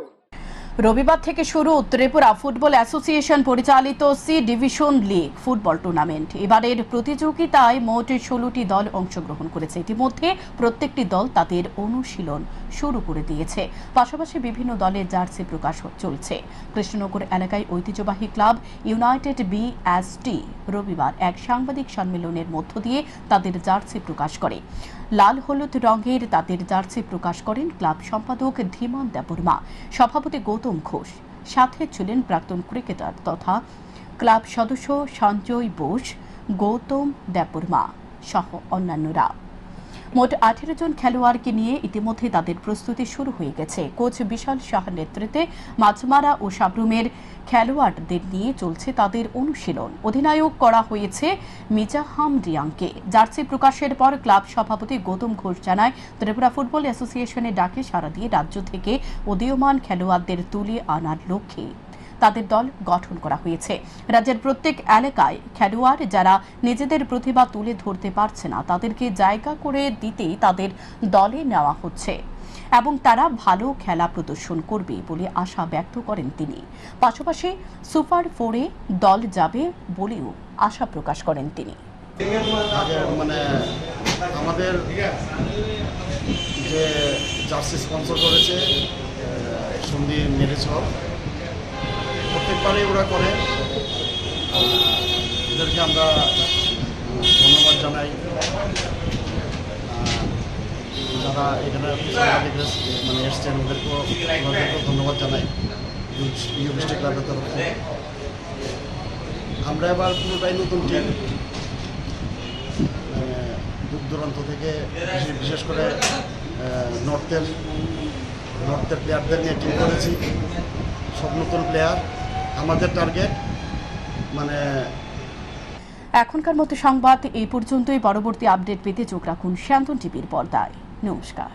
রবিবার থেকে শুরু ত্রিপুরা ফুটবল অ্যাসোসিয়েশন পরিচালিত C division league football tournament. এবারের প্রতিযোগিতায় মোট 16টি দল অংশগ্রহণ করেছে। ইতিমধ্যে প্রত্যেকটি দল তাদের অনুশীলন শুরু করে দিয়েছে। পাশাপাশি বিভিন্ন দলের জার্সি প্রকাশ চলছে। কৃষ্ণনগর এলাকায় ঐতিহ্যবাহী ক্লাব ইউনাইটেড বিএসটি রবিবার এক সাংবাদিক সম্মেলনের মধ্য দিয়ে তাদের জার্সি প্রকাশ করে। লাল হলুদ রঙের তাদের জার্সি প্রকাশ করেন ক্লাব সম্পাদক ধীমান দেববর্মা, সভাপতি গৌতম ঘোষ, সাথে ছিলেন প্রাক্তন ক্রিকেটার তথা ক্লাব সদস্য সঞ্জয় বোস, গৌতম দেববর্মা সহ অন্যান্যরা। মোট 18 জন খেলোয়াড়কে নিয়ে ইতিমধ্যে তাদের প্রস্তুতি শুরু হয়ে গেছে। কোচ বিশাল শাহর নেতৃত্বে মাঝমারা ও সাবরুমের খেলোয়াড়দের নিয়ে চলছে তাদের অনুশীলন। অধিনায়ক করা হয়েছে মিজাহাম রিয়াংকে। জার্সি প্রকাশের পর ক্লাব সভাপতি গৌতম ঘোষ জানায়, ত্রিপুরা ফুটবল অ্যাসোসিয়েশনের ডাকে সাড়া দিয়ে রাজ্য থেকে উদীয়মান খেলোয়াড়দের তুলে আনার লক্ষ্যে তাদের দল গঠন করা হয়েছে। রাজ্যের প্রত্যেক এলাকায় খেলোয়াড় যারা নিজেদের প্রতিভা তুলে ধরতে পারছে না তাদেরকে জায়গা করে দিতেই তাদের দলে নেওয়া হচ্ছে এবং তারা ভালো খেলা প্রদর্শন করবে বলে আশা ব্যক্ত করেন তিনি। পাশাপাশি সুপার 4-এ দল যাবে বলেও আশা প্রকাশ করেন তিনি। মানে আমাদের যে জার্সি স্পন্সর করেছে সন্ধি ম্যারেজ হল, প্রত্যেকবারই ওরা করে, এদেরকে আমরা ধন্যবাদ জানাই। যারা এখানে মানে এসছেন ওদেরকেও ধন্যবাদ জানাই ইউ ডিস্ট্রিক্ট ক্লাবের তরফ থেকে। আমরা এবার পুরোটাই নতুন টিম, দূর দূরান্ত থেকে বিশেষ করে নর্থের প্লেয়ারদের নিয়ে টিম করেছি, সব নতুন প্লেয়ার। আমাদের টার্গেট মানে এখনকার মতো সংবাদ এই পর্যন্তই। পরবর্তী আপডেট পেতে চোখ রাখুন শান্তন টিভির পর্দায়। নমস্কার।